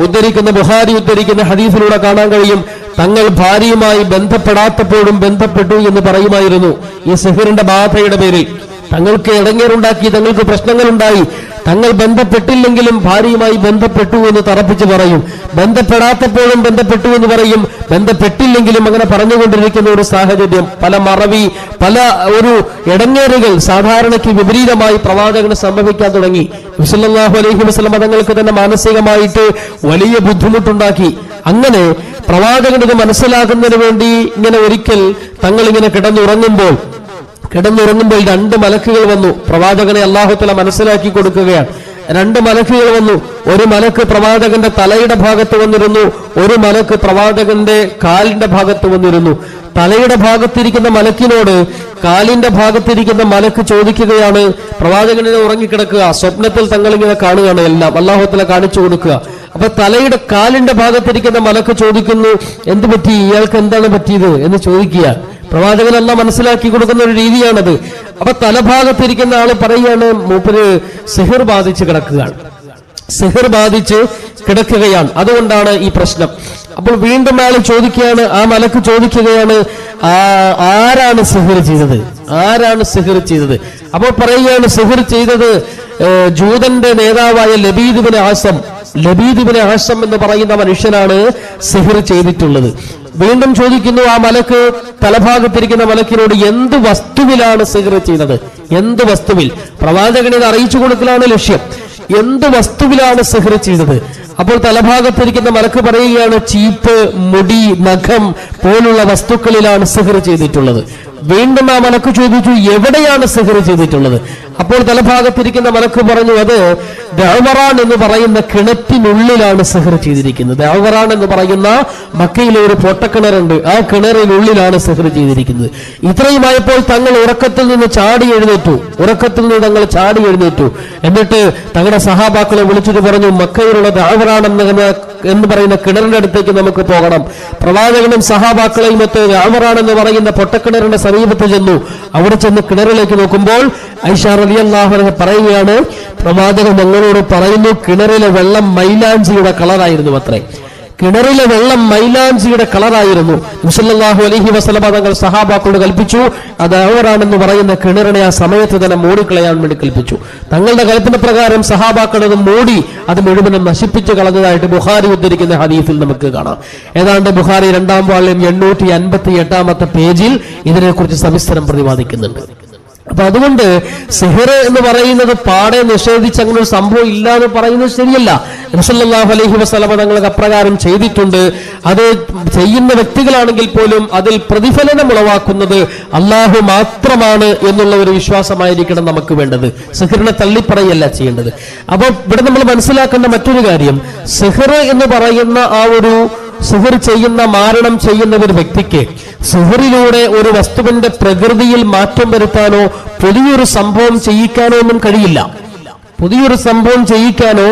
ഉദ്ധരിക്കുന്ന, ബുഖാരി ഉദ്ധരിക്കുന്ന ഹദീസിലൂടെ കാണാൻ കഴിയും, തങ്ങൾ ഭാര്യയുമായി ബന്ധപ്പെടാത്തപ്പോഴും ബന്ധപ്പെട്ടു എന്ന് പറയുമായിരുന്നു. ഈ സിഹിറിന്റെ ബാധയുടെ പേരിൽ തങ്ങൾക്ക് ഇടങ്ങേറുണ്ടാക്കി, തങ്ങൾക്ക് പ്രശ്നങ്ങളുണ്ടായി. തങ്ങൾ ബന്ധപ്പെട്ടില്ലെങ്കിലും ഭാര്യയുമായി ബന്ധപ്പെട്ടു എന്ന് തറപ്പിച്ച് പറയും, ബന്ധപ്പെടാത്തപ്പോഴും ബന്ധപ്പെട്ടു എന്ന് പറയും, ബന്ധപ്പെട്ടില്ലെങ്കിലും അങ്ങനെ പറഞ്ഞുകൊണ്ടിരിക്കുന്ന ഒരു സാഹചര്യം, പല മറവി, പല ഒരു ഇടങ്ങേറുകൾ സാധാരണയ്ക്ക് വിപരീതമായി പ്രവാചകന് സംഭവിക്കാൻ തുടങ്ങി. സല്ലല്ലാഹു അലൈഹി വസല്ലം തങ്ങൾക്ക് തന്നെ മാനസികമായിട്ട് വലിയ ബുദ്ധിമുട്ടുണ്ടാക്കി. അങ്ങനെ പ്രവാചകൻ ഇത് മനസ്സിലാക്കുന്നതിന് വേണ്ടി ഇങ്ങനെ ഒരിക്കൽ തങ്ങൾ ഇങ്ങനെ കിടന്നുറങ്ങുമ്പോൾ 2 മലക്കുകൾ വന്നു. പ്രവാചകനെ അല്ലാഹു തആല മനസ്സിലാക്കി കൊടുക്കുകയാണ്. 2 മലക്കുകൾ വന്നു. ഒരു മലക്ക് പ്രവാചകന്റെ തലയുടെ ഭാഗത്ത് വന്നിരുന്നു, ഒരു മലക്ക് പ്രവാചകന്റെ കാലിന്റെ ഭാഗത്ത് വന്നിരുന്നു. തലയുടെ ഭാഗത്തിരിക്കുന്ന മലക്കിനോട് കാലിന്റെ ഭാഗത്തിരിക്കുന്ന മലക്ക് ചോദിക്കുകയാണ്, പ്രവാചകനെ ഉറങ്ങിക്കിടക്കുക, സ്വപ്നത്തിൽ തങ്ങൾ ഇങ്ങനെ കാണുകയാണ്, എല്ലാം അല്ലാഹു തആല കാണിച്ചു കൊടുക്കുക. അപ്പൊ കാലിന്റെ ഭാഗത്തിരിക്കുന്ന മലക്ക് ചോദിക്കുന്നു, എന്ത് പറ്റി, ഇയാൾക്ക് എന്താണ് പറ്റിയത് എന്ന് ചോദിക്കുക. പ്രവാചകനെല്ലാം മനസ്സിലാക്കി കൊടുക്കുന്ന ഒരു രീതിയാണത്. അപ്പൊ തലഭാഗത്തിരിക്കുന്ന ആള് പറയുകയാണ്, മൂപ്പര് സിഹിർ ബാധിച്ച് കിടക്കുകയാണ്, അതുകൊണ്ടാണ് ഈ പ്രശ്നം. അപ്പോൾ വീണ്ടും അയാൾ ചോദിക്കുകയാണ്, ആ മലക്ക് ചോദിക്കുകയാണ്, ആരാണ് സിഹിർ ചെയ്തത്? അപ്പോൾ പറയുകയാണ്, സിഹിർ ചെയ്തത് ജൂതന്റെ നേതാവായ ലബീദ് ഇബ്നു ആസം എന്ന് പറയുന്ന മനുഷ്യനാണ് സിഹിർ ചെയ്തിട്ടുള്ളത്. വീണ്ടും ചോദിക്കുന്നു, ആ മലക്ക് തലഭാഗത്തിരിക്കുന്ന മലക്കിനോട്, എന്ത് വസ്തുവിലാണ് സിഹിർ ചെയ്തത്? എന്ത് വസ്തുവിൽ? പ്രവാചകനെ ഇത് അറിയിച്ചു കൊടുക്കലാണ് ലക്ഷ്യം. എന്ത് വസ്തുവിലാണ് സിഹ്ർ ചെയ്തത്? അപ്പോൾ തലഭാഗത്തിരിക്കുന്ന മലക്ക് പറയുകയാണ്, ചീപ്പ്, മുടി, നഖം പോലുള്ള വസ്തുക്കളിലാണ് സിഹ്ർ ചെയ്തിട്ടുള്ളത്. വീണ്ടും ആ മലക്ക് ചോദിച്ചു, എവിടെയാണ് സിഹ്ർ ചെയ്തിട്ടുള്ളത്? അപ്പോൾ തലഭാഗത്തിരിക്കുന്ന മലക്ക് പറഞ്ഞു, അത് ദഅവറാൻ എന്ന് പറയുന്ന കിണറ്റിനുള്ളിലാണ് സിഹ്ർ ചെയ്തിരിക്കുന്നത്. ദഅവറാൻ എന്ന് പറയുന്ന മക്കയിലെ ഒരു പൊട്ടക്കിണറുണ്ട്, ആ കിണറിനുള്ളിലാണ് സിഹ്ർ ചെയ്തിരിക്കുന്നത്. ഇത്രയുമായപ്പോൾ തങ്ങൾ ഉറക്കത്തിൽ നിന്ന് ചാടി എഴുന്നേറ്റു. എന്നിട്ട് തങ്ങളുടെ സഹാബാക്കളെ വിളിച്ചിട്ട് പറഞ്ഞു, മക്കയിലുള്ള ദഅവറാൻ എന്ന് പറയുന്ന കിണറിന്റെ അടുത്തേക്ക് നമുക്ക് പോകണം. പ്രവാചകനും സഹാബാക്കളെയും മറ്റ് ദഅവറാൻ എന്ന് പറയുന്ന പൊട്ടക്കിണറിന്റെ സമീപത്ത് ചെന്നു. അവിടെ ചെന്ന് കിണറിലേക്ക് നോക്കുമ്പോൾ ഐഷ റളിയല്ലാഹു അൻഹ പറയുകയാണ്, പ്രവാചകൻ ഞങ്ങളോട് പറയുന്നു, കിണറിലെ വെള്ളം മൈലാഞ്ചിയുടെ കളറായിരുന്നു അത്രേ. കിണറിലെ വെള്ളം മൈലാഞ്ചിയുടെ കളറായിരുന്നു. നബി സല്ലല്ലാഹു അലൈഹി വസല്ലം തങ്ങൾ സഹാബാക്കളോട് കൽപ്പിച്ചു, അത് ദഅവറാണെന്ന് പറയുന്ന കിണറിനെ ആ സമയത്ത് തന്നെ മൂടിക്കളയാൻ വേണ്ടി കൽപ്പിച്ചു. തങ്ങളുടെ കൽപ്പന പ്രകാരം സഹാബാക്കൾ അത് മൂടി അത് മുഴുവനും നശിപ്പിച്ചു കളഞ്ഞതായിട്ട് ബുഖാരി ഉദ്ധരിക്കുന്ന ഹദീസിൽ നമുക്ക് കാണാം. ഏതാണ്ട് ബുഖാരി 2-ാം വാള്യം 858-ാമത്തെ പേജിൽ ഇതിനെക്കുറിച്ച് സവിസ്തരം പ്രതിപാദിക്കുന്നുണ്ട്. അപ്പൊ അതുകൊണ്ട് സിഹ്ർ എന്ന് പറയുന്നത് പാടെ നിഷേധിച്ച് അങ്ങനെ ഒരു സംഭവം ഇല്ല എന്ന് പറയുന്നത് ശരിയല്ല. നബി സല്ലല്ലാഹു അലൈഹി വസല്ലം തങ്ങൾക്ക് അപ്രകാരം ചെയ്തിട്ടുണ്ട്. അത് ചെയ്യുന്ന വ്യക്തികളാണെങ്കിൽ പോലും അതിൽ പ്രതിഫലനം ഉളവാക്കുന്നത് അള്ളാഹു മാത്രമാണ് എന്നുള്ള ഒരു വിശ്വാസമായിരിക്കണം നമുക്ക് വേണ്ടത്. സിഹ്റിനെ തള്ളിപ്പറയല്ല ചെയ്യേണ്ടത്. അപ്പൊ ഇവിടെ നമ്മൾ മനസ്സിലാക്കേണ്ട മറ്റൊരു കാര്യം, സിഹ്ർ എന്ന് പറയുന്ന ആ ഒരു സിഹ്ർ ചെയ്യുന്ന, മാരണം ചെയ്യുന്ന ഒരു വ്യക്തിക്ക് സിഹ്റിലൂടെ ഒരു വസ്തുവിന്റെ പ്രകൃതിയിൽ മാറ്റം വരുത്താനോ പുതിയൊരു സംഭവം ചെയ്യിക്കാനോ ഒന്നും കഴിയില്ല. പുതിയൊരു സംഭവം ചെയ്യിക്കാനോ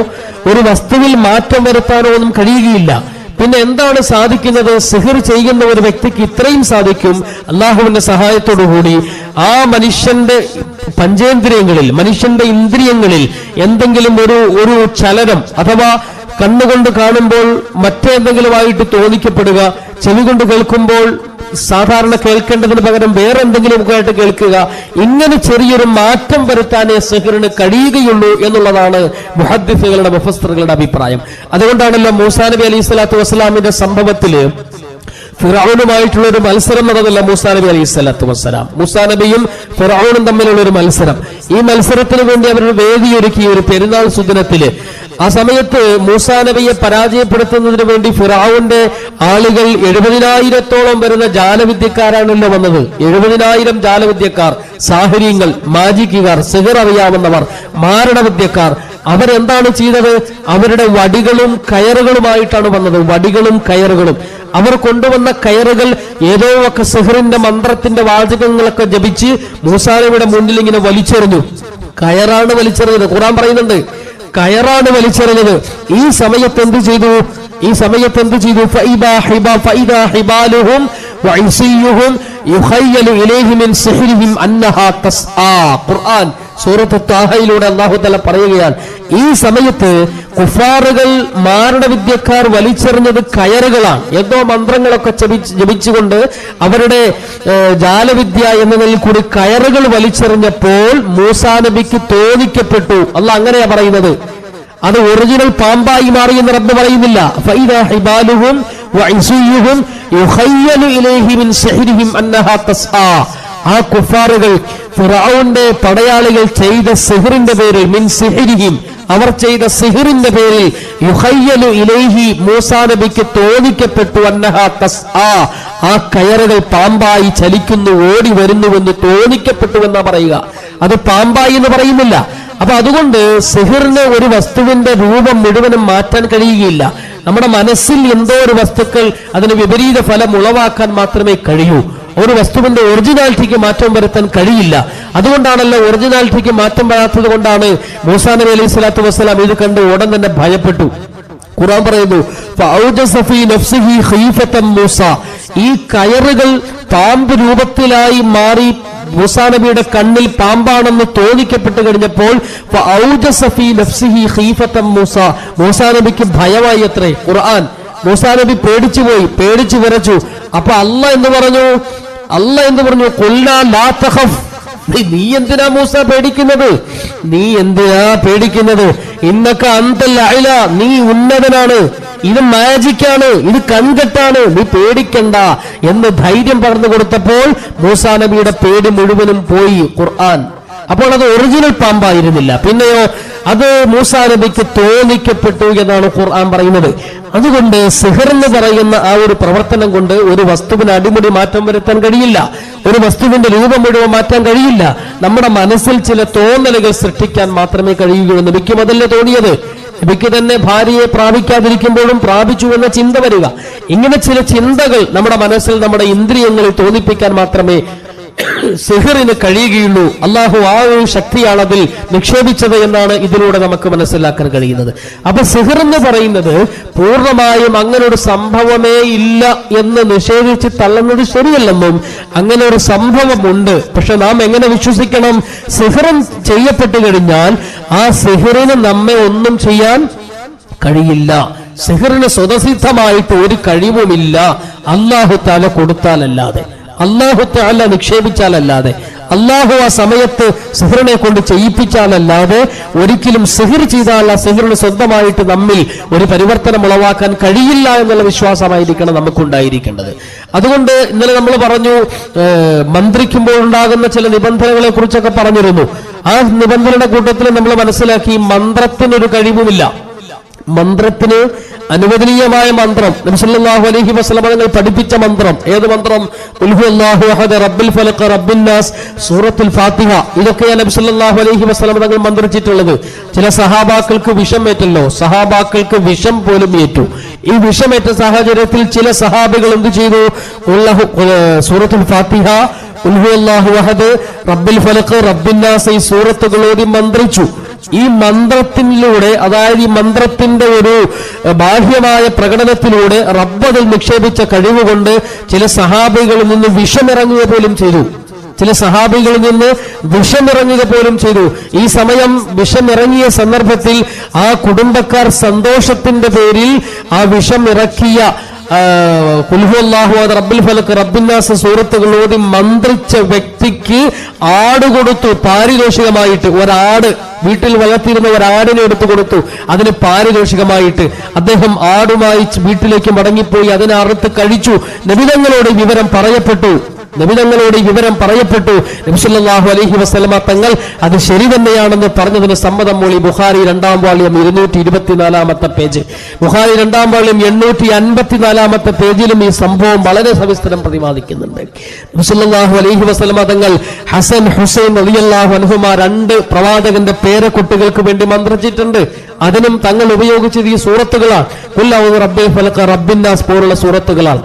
ഒരു വസ്തുവിൽ മാറ്റം വരുത്താനോ ഒന്നും കഴിയുകയില്ല. പിന്നെ എന്താണ് സാധിക്കുന്നത്? സിഹ്ർ ചെയ്യുന്ന ഒരു വ്യക്തിക്ക് ഇത്രയും സാധിക്കും, അള്ളാഹുവിന്റെ സഹായത്തോടുകൂടി ആ മനുഷ്യന്റെ പഞ്ചേന്ദ്രിയങ്ങളിൽ, മനുഷ്യന്റെ ഇന്ദ്രിയങ്ങളിൽ എന്തെങ്കിലും ഒരു ചലനം, അഥവാ കണ്ണുകൊണ്ട് കാണുമ്പോൾ മറ്റേന്തെങ്കിലുമായിട്ട് തോന്നിക്കപ്പെടുക, ചെവി കൊണ്ട് കേൾക്കുമ്പോൾ സാധാരണ കേൾക്കേണ്ടതിന് പകരം വേറെ എന്തെങ്കിലുമൊക്കെ ആയിട്ട് കേൾക്കുക, ഇങ്ങനെ ചെറിയൊരു മാറ്റം വരുത്താനേ സിഹ്റിന് കഴിയുകയുള്ളൂ എന്നുള്ളതാണ് മുഹദ്ദിസുകളുടെ, മുഫസ്സിറുകളുടെ അഭിപ്രായം. അതുകൊണ്ടാണല്ലോ മൂസാ നബി അലൈഹി സ്വലാത്തു വസ്സലാമിന്റെ സംഭവത്തില് ഫിറഔനുമായിട്ടുള്ള ഒരു മത്സരം നടന്നല്ല. മൂസാ നബി അലൈഹി സ്വലാത്തു വസ്സലാം, മൂസാ നബിയും ഫിറഔനും തമ്മിലുള്ള ഒരു മത്സരം. ഈ മത്സരത്തിന് വേണ്ടി അവർ വേദിയൊരുക്കി ഒരു പെരുന്നാൾ സുദിനത്തില്. ആ സമയത്ത് മൂസാ നബിയെ പരാജയപ്പെടുത്തുന്നതിന് വേണ്ടി ഫിറഔന്റെ ആളുകൾ 70,000-ഓളം വരുന്ന ജാലവിദ്യക്കാരാണല്ലോ വന്നത്. 70,000 ജാലവിദ്യക്കാർ, സാഹിര്യങ്ങൾ, മാജിക്കുകാർ, സിഹ്ർ അറിയാവുന്നവർ, മാരണവിദ്യക്കാർ. അവരെന്താണ് ചെയ്തത്? അവരുടെ വടികളും കയറുകളുമായിട്ടാണ് വന്നത്. വടികളും കയറുകളും. അവർ കൊണ്ടുവന്ന കയറുകൾ ഏതോ ഒക്കെ സിഹ്റിന്റെ മന്ത്രത്തിന്റെ വാചകങ്ങളൊക്കെ ജപിച്ച് മൂസാ നബിയുടെ മുന്നിൽ ഇങ്ങനെ വലിച്ചെറിഞ്ഞു. കയറാണ് വലിച്ചെറിഞ്ഞത്. ഖുർആൻ പറയുന്നുണ്ട്, കയറാണ് വലിച്ചെറിഞ്ഞത്. ഈ സമയത്ത് എന്ത് ചെയ്തു? ഫഇദാ ഹിബാലുഹും വഇസിയുഹും യുഖയ്യലു ഇലൈഹി മിൻ സിഹ്രിഹിം അന്നഹാ തസ്ആ. ഖുർആൻ സൂറത്ത് താഹയിലൂടെ അല്ലാഹു തആല പറയുകയാണ്, ഈ സമയത്ത് കുഫാറുകൾ, മാരണവിദ്യക്കാർ വലിച്ചെറിഞ്ഞത് കയറുകളാണ്. ഏതോ മന്ത്രങ്ങളൊക്കെ ജപിച്ചുകൊണ്ട് അവരുടെ ജാലവിദ്യ എന്ന നിലയിൽ കൂടി കയറുകൾ വലിച്ചെറിഞ്ഞപ്പോൾ മൂസാ നബിക്ക് തോന്നിക്കപ്പെട്ടു. അല്ലാഹ് അങ്ങനെയാ പറയുന്നത്, അത് ഒറിജിനൽ പാമ്പായി മാറി എന്ന് റബ്ബ് പറയുന്നില്ല. ഫഇദാ ഹിബാലുഹും വഇസിയുഹും യുഖയ്യലു ഇലൈഹി മിൻ സിഹ്രിഹിം അന്നഹാ തസ്ആ. ആ കുഫാറുകൾ, ഫിറഔന്റെ പടയാളികൾ ചെയ്ത സിഹ്റിന്റെ പേരിൽ, മിൻ സിഹ്രിഹിം, അവർ ചെയ്ത സിഹ്റിന്റെ പേരിൽ, യുഖയ്യലു ഇലൈഹി, മൂസാ നബിക്ക് തോന്നിക്കപ്പെട്ടു, അന്നഹാ തസ്ആ, ആ കയറുകൾ പാമ്പായി ചലിക്കുന്നു, ഓടി വരുന്നുവെന്ന് തോന്നിക്കപ്പെട്ടു എന്നാ പറയുക. അത് പാമ്പായി എന്ന് പറയുന്നില്ല. അപ്പൊ അതുകൊണ്ട് സിഹ്റിന് ഒരു വസ്തുവിന്റെ രൂപം മുഴുവനും മാറ്റാൻ കഴിയുകയില്ല. നമ്മുടെ മനസ്സിൽ എന്തോ ഒരു വസ്തുക്കൾ അതിന് വിപരീത ഫലം ഉളവാക്കാൻ മാത്രമേ കഴിയൂ. ഒരു വസ്തുവിന്റെ ഒറിജിനാലിറ്റിക്ക് മാറ്റം വരുത്താൻ കഴിയില്ല. അതുകൊണ്ടാണല്ലോ ഒറിജിനാലിറ്റിക്ക് മാറ്റം വരാത്തത് കൊണ്ടാണ് മൂസാ നബി അലൈഹി സ്വലാത്തു വസ്സലാം ഇത് കണ്ട് ഉടൻ തന്നെ ഭയപ്പെട്ടു. ഖുർആൻ പറയുന്നു, ഫഔജസ ഫീ നഫ്സിഹി ഖീഫതൻ മൂസ. ഈ കയറുകൾ പാമ്പ് രൂപത്തിലായി മാറി മൂസാ നബിയുടെ കണ്ണിൽ പാമ്പാണെന്ന് തോന്നിക്കപ്പെട്ട് കഴിഞ്ഞപ്പോൾ ഫഔജസ ഫീ നഫ്സിഹി ഖീഫതൻ മൂസ, മൂസാ നബിക്ക് ഭയമായി അത്രേ. ഖുർആൻ, മൂസാ നബി പേടിച്ചു വിറച്ചു. അപ്പൊ അല്ലാഹ് എന്ന് പറഞ്ഞു, ഖുൽനാ ലാ തഖഫ്, നീ എന്തിനാ മൂസ പേടിക്കുന്നത്? ഇന്നക അന്തൽ അഅ്ല, നീ ഉന്നതനാണ്, ഇത് മാജിക്കാണ്, ഇത് കൺകെട്ടാണ്, നീ പേടിക്കണ്ട എന്ന് ധൈര്യം പറഞ്ഞു കൊടുത്തപ്പോൾ മൂസാ നബിയുടെ പേടി മുഴുവനും പോയി. ഖുർആൻ അപ്പോൾ അത് ഒറിജിനൽ പാമ്പായിരുന്നില്ല. പിന്നെയോ അത് മൂസാ നബിക്ക് തോന്നിക്കപ്പെട്ടു എന്നാണ് ഖുർആൻ പറയുന്നത്. അതുകൊണ്ട് സിഹർ എന്ന് പറയുന്ന ആ ഒരു പ്രവർത്തനം കൊണ്ട് ഒരു വസ്തുവിന് അടിമുടി മാറ്റം വരുത്താൻ കഴിയില്ല, ഒരു വസ്തുവിന്റെ രൂപം മുഴുവൻ മാറ്റാൻ കഴിയില്ല. നമ്മുടെ മനസ്സിൽ ചില തോന്നലുകൾ സൃഷ്ടിക്കാൻ മാത്രമേ കഴിയുകയുള്ളൂ. നബിക്കും അതല്ലേ തോന്നിയത്. നബിക്ക് തന്നെ ഭാര്യയെ പ്രാപിക്കാതിരിക്കുമ്പോഴും പ്രാപിച്ചു എന്ന ചിന്ത വരിക. ഇങ്ങനെ ചില ചിന്തകൾ നമ്മുടെ മനസ്സിൽ, നമ്മുടെ ഇന്ദ്രിയങ്ങളിൽ തോന്നിപ്പിക്കാൻ മാത്രമേ സിഹറിന് കഴിയുകയുള്ളൂ. അള്ളാഹു ആ ഒരു ശക്തിയാണ് അതിൽ നിക്ഷേപിച്ചത് എന്നാണ് ഇതിലൂടെ നമുക്ക് മനസ്സിലാക്കാൻ കഴിയുന്നത്. അപ്പൊ സിഹർ എന്ന് പറയുന്നത് പൂർണ്ണമായും അങ്ങനെ ഒരു സംഭവമേ ഇല്ല എന്ന് നിഷേധിച്ച് തള്ളുന്നത് ശരിയല്ലെന്നും, അങ്ങനെ ഒരു സംഭവമുണ്ട്. പക്ഷെ നാം എങ്ങനെ വിശ്വസിക്കണം? സിഹറും ചെയ്യപ്പെട്ടു കഴിഞ്ഞാൽ ആ സിഹറിന് നമ്മെ ഒന്നും ചെയ്യാൻ കഴിയില്ല. സിഹറിന് സ്വതസിദ്ധമായിട്ട് ഒരു കഴിവുമില്ല, അല്ലാഹു തആല കൊടുത്താലല്ലാതെ, അല്ലാഹു തആല നിക്ഷേപിച്ചാലല്ലാതെ, അല്ലാഹു ആ സമയത്ത് സിഹറിനെ കൊണ്ട് ചെയ്യിപ്പിച്ചാലല്ലാതെ ഒരിക്കലും സിഹർ ചെയ്താൽ ആ സിഹറിന് സ്വന്തമായിട്ട് നമ്മിൽ ഒരു പരിവർത്തനം ഉളവാക്കാൻ കഴിയില്ല എന്നുള്ള വിശ്വാസമായിരിക്കണം നമുക്കുണ്ടായിരിക്കേണ്ടത്. അതുകൊണ്ട് ഇന്നലെ നമ്മൾ പറഞ്ഞു, മന്ത്രിക്കുമ്പോൾ ഉണ്ടാകുന്ന ചില നിബന്ധനകളെ കുറിച്ചൊക്കെ പറഞ്ഞിരുന്നു. ആ നിബന്ധനയുടെ കൂട്ടത്തിൽ നമ്മൾ മനസ്സിലാക്കി മന്ത്രത്തിനൊരു കഴിവുമില്ല. മന്ത്രത്തിന് അനുവദനീയമായ മന്ത്രം, നബി സല്ലല്ലാഹു അലൈഹി വസല്ലം തങ്ങൾ പഠിപ്പിച്ച മന്ത്രം, ഏത് മന്ത്രം? ഖുൽ ഹുവല്ലാഹു അഹദ്, റബ്ബിൽ ഫലഖ്, റബ്ബിൻ നാസ്, സൂറത്തുൽ ഫാത്തിഹ. ഇതൊക്കെയാണ് നബി സല്ലല്ലാഹു അലൈഹി വസല്ലം തങ്ങൾ മന്ത്രിച്ചിട്ടുള്ളത്. ചില സഹാബാക്കൾക്ക് വിഷമേറ്റല്ലോ, സഹാബാക്കൾക്ക് വിഷം പോലും ഏറ്റു. ഈ വിഷമേറ്റ സാഹചര്യത്തിൽ ചില സഹാബികൾ എന്ത് ചെയ്തു? സൂറത്തുൽ ഫാത്തിഹ, ഖുൽ ഹുവല്ലാഹു അഹദ്, റബ്ബിൽ ഫലഖ്, റബ്ബിൻ നാസ് ഈ സൂറത്തുകൾ ഓതി മന്ത്രിച്ചു. ഈ മന്ത്രത്തിലൂടെ, അതായത് ഈ മന്ത്രത്തിന്റെ ഒരു ബാഹ്യമായ പ്രകടനത്തിലൂടെ റബ്ബതിൽ നിക്ഷേപിച്ച കഴിവുകൊണ്ട് ചില സഹാബികളിൽ നിന്ന് വിഷമിറങ്ങുക പോലും ചെയ്തു. ചില സഹാബികളിൽ നിന്ന് വിഷമിറങ്ങുക പോലും ചെയ്തു. ഈ സമയം വിഷമിറങ്ങിയ സന്ദർഭത്തിൽ ആ കുടുംബക്കാർ സന്തോഷത്തിന്റെ പേരിൽ ആ വിഷമിറക്കിയ ഖുൽ ഹുവല്ലാഹു അഹദ്, റബ്ബിൽ ഫലഖ്, റബ്ബിൻ നാസ് സൂറത്തുകൾ ഓതി മന്ത്രിച്ച വ്യക്തിക്ക് ആട് കൊടുത്തു പാരിതോഷികമായിട്ട്. ഒരാട്, വീട്ടിൽ വളർത്തിയിരുന്ന ഒരാടിനെ എടുത്തു കൊടുത്തു, അതിന് പാരിതോഷികമായിട്ട്. അദ്ദേഹം ആടുമായി വീട്ടിലേക്ക് മടങ്ങിപ്പോയി, അതിനെ അറുത്ത് കഴിച്ചു. നബിതങ്ങളോട് വിവരം പറയപ്പെട്ടു. നബി സല്ലല്ലാഹു അലൈഹി വസല്ലമ തങ്ങൾ അത് ശരി തന്നെയാണെന്ന് പറഞ്ഞതിന് സമ്മതം മൂളി. ബുഖാരി 2-ാം വാള്യം 224-ാമത്തെ പേജ്, ബുഖാരി 2-ാം വാള്യം 854-ാമത്തെ പേജിലും ഈ സംഭവം വളരെ സവിസ്തരം പ്രതിപാദിക്കുന്നുണ്ട്. നബി സല്ലല്ലാഹു അലൈഹി വസല്ലമ തങ്ങൾ ഹസൻ, ഹുസൈൻ റളിയല്ലാഹു അൻഹുമാ രണ്ട് പ്രവാചകന്റെ പേരക്കുട്ടികൾക്ക് വേണ്ടി മന്ത്രിച്ചിട്ടുണ്ട്. അതിനും തങ്ങൾ ഉപയോഗിച്ചത് ഈ സൂറത്തുകളാണ്. ഖുൽ അഊദു റബ്ബിൽ ഫലഖ്, റബ്ബിൻ നാസ് പോലുള്ള സൂറത്തുകളാണ്.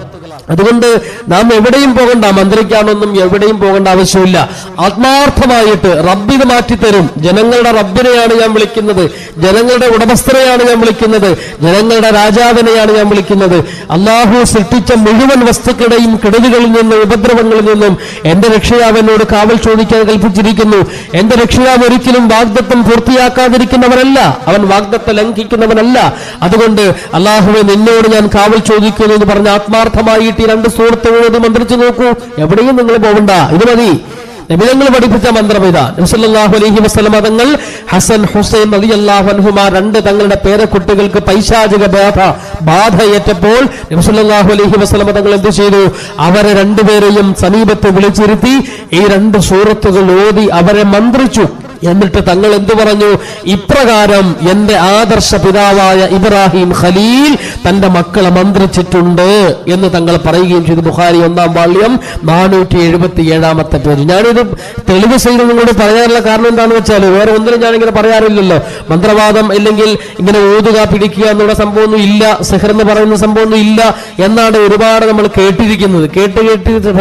അതുകൊണ്ട് നാം എവിടെയും പോകണ്ട, മന്ത്രിക്കാനൊന്നും എവിടെയും പോകേണ്ട ആവശ്യമില്ല. ആത്മാർത്ഥമായിട്ട് റബ്ബിത് മാറ്റിത്തരും. ജനങ്ങളുടെ റബ്ബിനെയാണ് ഞാൻ വിളിക്കുന്നത്, ജനങ്ങളുടെ ഉടമസ്ഥനെയാണ് ഞാൻ വിളിക്കുന്നത്, ജനങ്ങളുടെ രാജാവിനെയാണ് ഞാൻ വിളിക്കുന്നത്. അള്ളാഹു സൃഷ്ടിച്ച മുഴുവൻ വസ്തുക്കളുടെയും കെടുതികളിൽ നിന്നും ഉപദ്രവങ്ങളിൽ നിന്നും എന്റെ രക്ഷയാവ് എന്നോട് കാവൽ ചോദിക്കാൻ കൽപ്പിച്ചിരിക്കുന്നു. എന്റെ രക്ഷയാവ് ഒരിക്കലും വാഗ്ദത്തം പൂർത്തിയാക്കാതിരിക്കുന്നവനല്ല, അവൻ വാഗ്ദത്തം ലംഘിക്കുന്നവനല്ല. അതുകൊണ്ട് അള്ളാഹുവെ നിന്നോട് ഞാൻ കാവൽ ചോദിക്കുന്നു എന്ന് പറഞ്ഞ് ആത്മാർത്ഥമായി ഈ രണ്ട് സൂറത്തുകൾ മന്ത്രിച്ചു നോക്കൂ. എവിടെയും നിങ്ങൾ പോകണ്ട, ഇത് മതി. നബിതങ്ങൾ പഠിപ്പിച്ച മന്ത്രം ഇതാ. നബി സല്ലല്ലാഹു അലൈഹി വസല്ലം തങ്ങൾ ഹസൻ, ഹുസൈൻ റളിയല്ലാഹു അൻഹുമാ രണ്ട് തങ്ങളുടെ പേരക്കുട്ടികൾക്ക് പൈശാചിക ബാധയേറ്റപ്പോൾ നബി സല്ലല്ലാഹു അലൈഹി വസല്ലം തങ്ങൾ എന്ത് ചെയ്തു? അവരെ രണ്ടുപേരെയും സമീപത്ത് വിളിച്ചിരുത്തി ഈ രണ്ട് സൂറത്തുകൾ ഓതി അവരെ മന്ത്രിച്ചു. എന്നിട്ട് തങ്ങൾ എന്തു പറഞ്ഞു? ഇപ്രകാരം എന്റെ ആദർശ പിതാവായ ഇബ്രാഹിം ഖലീൽ തന്റെ മക്കളെ മന്ത്രിച്ചിട്ടുണ്ട് എന്ന് തങ്ങൾ പറയുകയും ചെയ്തു. ബുഖാരി 1-ാം വാള്യം 477-ാമത്തെ പേജ്. ഞാനിത് തെളിവ് ചെയ്ത് നിങ്ങളോട് പറയാനുള്ള കാരണം എന്താണെന്ന് വെച്ചാൽ, വേറെ ഒന്നിനും ഞാനിങ്ങനെ പറയാറില്ലല്ലോ. മന്ത്രവാദം അല്ലെങ്കിൽ ഇങ്ങനെ ഊതുക, പിടിക്കുക എന്നുള്ള സംഭവമൊന്നും ഇല്ല, സിഹർ എന്ന് പറയുന്ന സംഭവമൊന്നും ഇല്ല എന്നാണ് ഒരുപാട് നമ്മൾ കേട്ടിരിക്കുന്നത്. കേട്ട്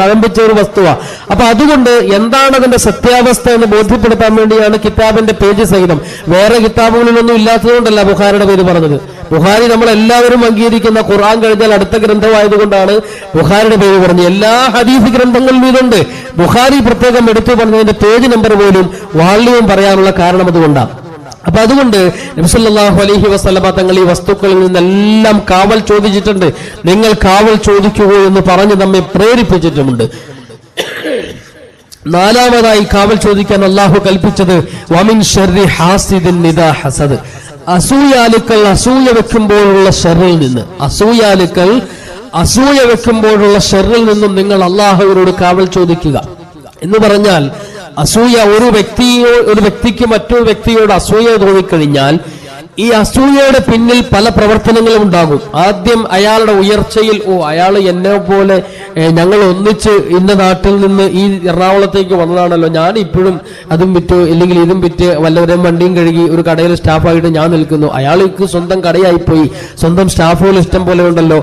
ആരംഭിച്ച ഒരു വസ്തുവാ. അപ്പൊ അതുകൊണ്ട് എന്താണ് അതിന്റെ സത്യാവസ്ഥ എന്ന് ബോധ്യപ്പെടുത്താൻ വേണ്ടിയാണ് കിതാബിന്റെ പേജ് സഹിതം. വേറെ കിതാബുകളിലൊന്നും ഇല്ലാത്തതുകൊണ്ടല്ല ബുഖാരിയുടെ പേര് പറഞ്ഞത്. ബുഖാരി നമ്മൾ എല്ലാവരും അംഗീകരിക്കുന്ന ഖുർആൻ കഴിഞ്ഞാൽ അടുത്ത ഗ്രന്ഥമായതുകൊണ്ടാണ് ബുഖാരിയുടെ പേര് പറഞ്ഞത്. എല്ലാ ഹദീസ് ഗ്രന്ഥങ്ങളിലും ഇതുണ്ട്. ബുഖാരി പ്രത്യേകം എടുത്തു പറഞ്ഞതിന്റെ പേജ് നമ്പർ പോലും വാള്യവും പറയാനുള്ള കാരണം അതുകൊണ്ടാണ്. അപ്പൊ അതുകൊണ്ട് നബി സല്ലല്ലാഹു അലൈഹി വസല്ലമ തങ്ങൾ ഈ വസ്തുക്കളിൽ നിന്നെല്ലാം കാവൽ ചോദിച്ചിട്ടുണ്ട്. നിങ്ങൾ കാവൽ ചോദിക്കുക എന്ന് പറഞ്ഞ് നമ്മെ പ്രേരിപ്പിച്ചിട്ടുമുണ്ട്. നാലാമതായി കാവൽ ചോദിക്കാൻ അള്ളാഹു കൽപ്പിച്ചത് വമിൻ ശർരി ഹാസിദിൻ ഇദാ ഹസദ്, അസൂയാലുക്കൾ അസൂയ വെക്കുമ്പോഴുള്ള ഷർറിൽ നിന്ന്, അസൂയാലുക്കൾ അസൂയ വെക്കുമ്പോഴുള്ള ഷർറിൽ നിന്നും നിങ്ങൾ അള്ളാഹുവിനോട് കാവൽ ചോദിക്കുക എന്ന് പറഞ്ഞാൽ, അസൂയ ഒരു വ്യക്തിക്ക് മറ്റൊരു വ്യക്തിയോട് അസൂയ തോന്നിക്കഴിഞ്ഞാൽ ഈ അസൂയയുടെ പിന്നിൽ പല പ്രവർത്തനങ്ങളും ഉണ്ടാകും. ആദ്യം അയാളുടെ ഉയർച്ചയിൽ, അയാൾ എന്നെ പോലെ ഞങ്ങൾ ഒന്നിച്ച് ഇന്ന നാട്ടിൽ നിന്ന് ഈ എറണാകുളത്തേക്ക് വന്നതാണല്ലോ, ഞാൻ ഇപ്പോഴും അതും വിറ്റ് ഇല്ലെങ്കിൽ ഇതും വിറ്റ് വല്ലവരെയും വണ്ടിയും കഴുകി ഒരു കടയിൽ സ്റ്റാഫായിട്ട് ഞാൻ നിൽക്കുന്നു. അയാൾക്ക് സ്വന്തം കടയായിപ്പോയി, സ്വന്തം സ്റ്റാഫുകൾ ഇഷ്ടം പോലെ ഉണ്ടല്ലോ,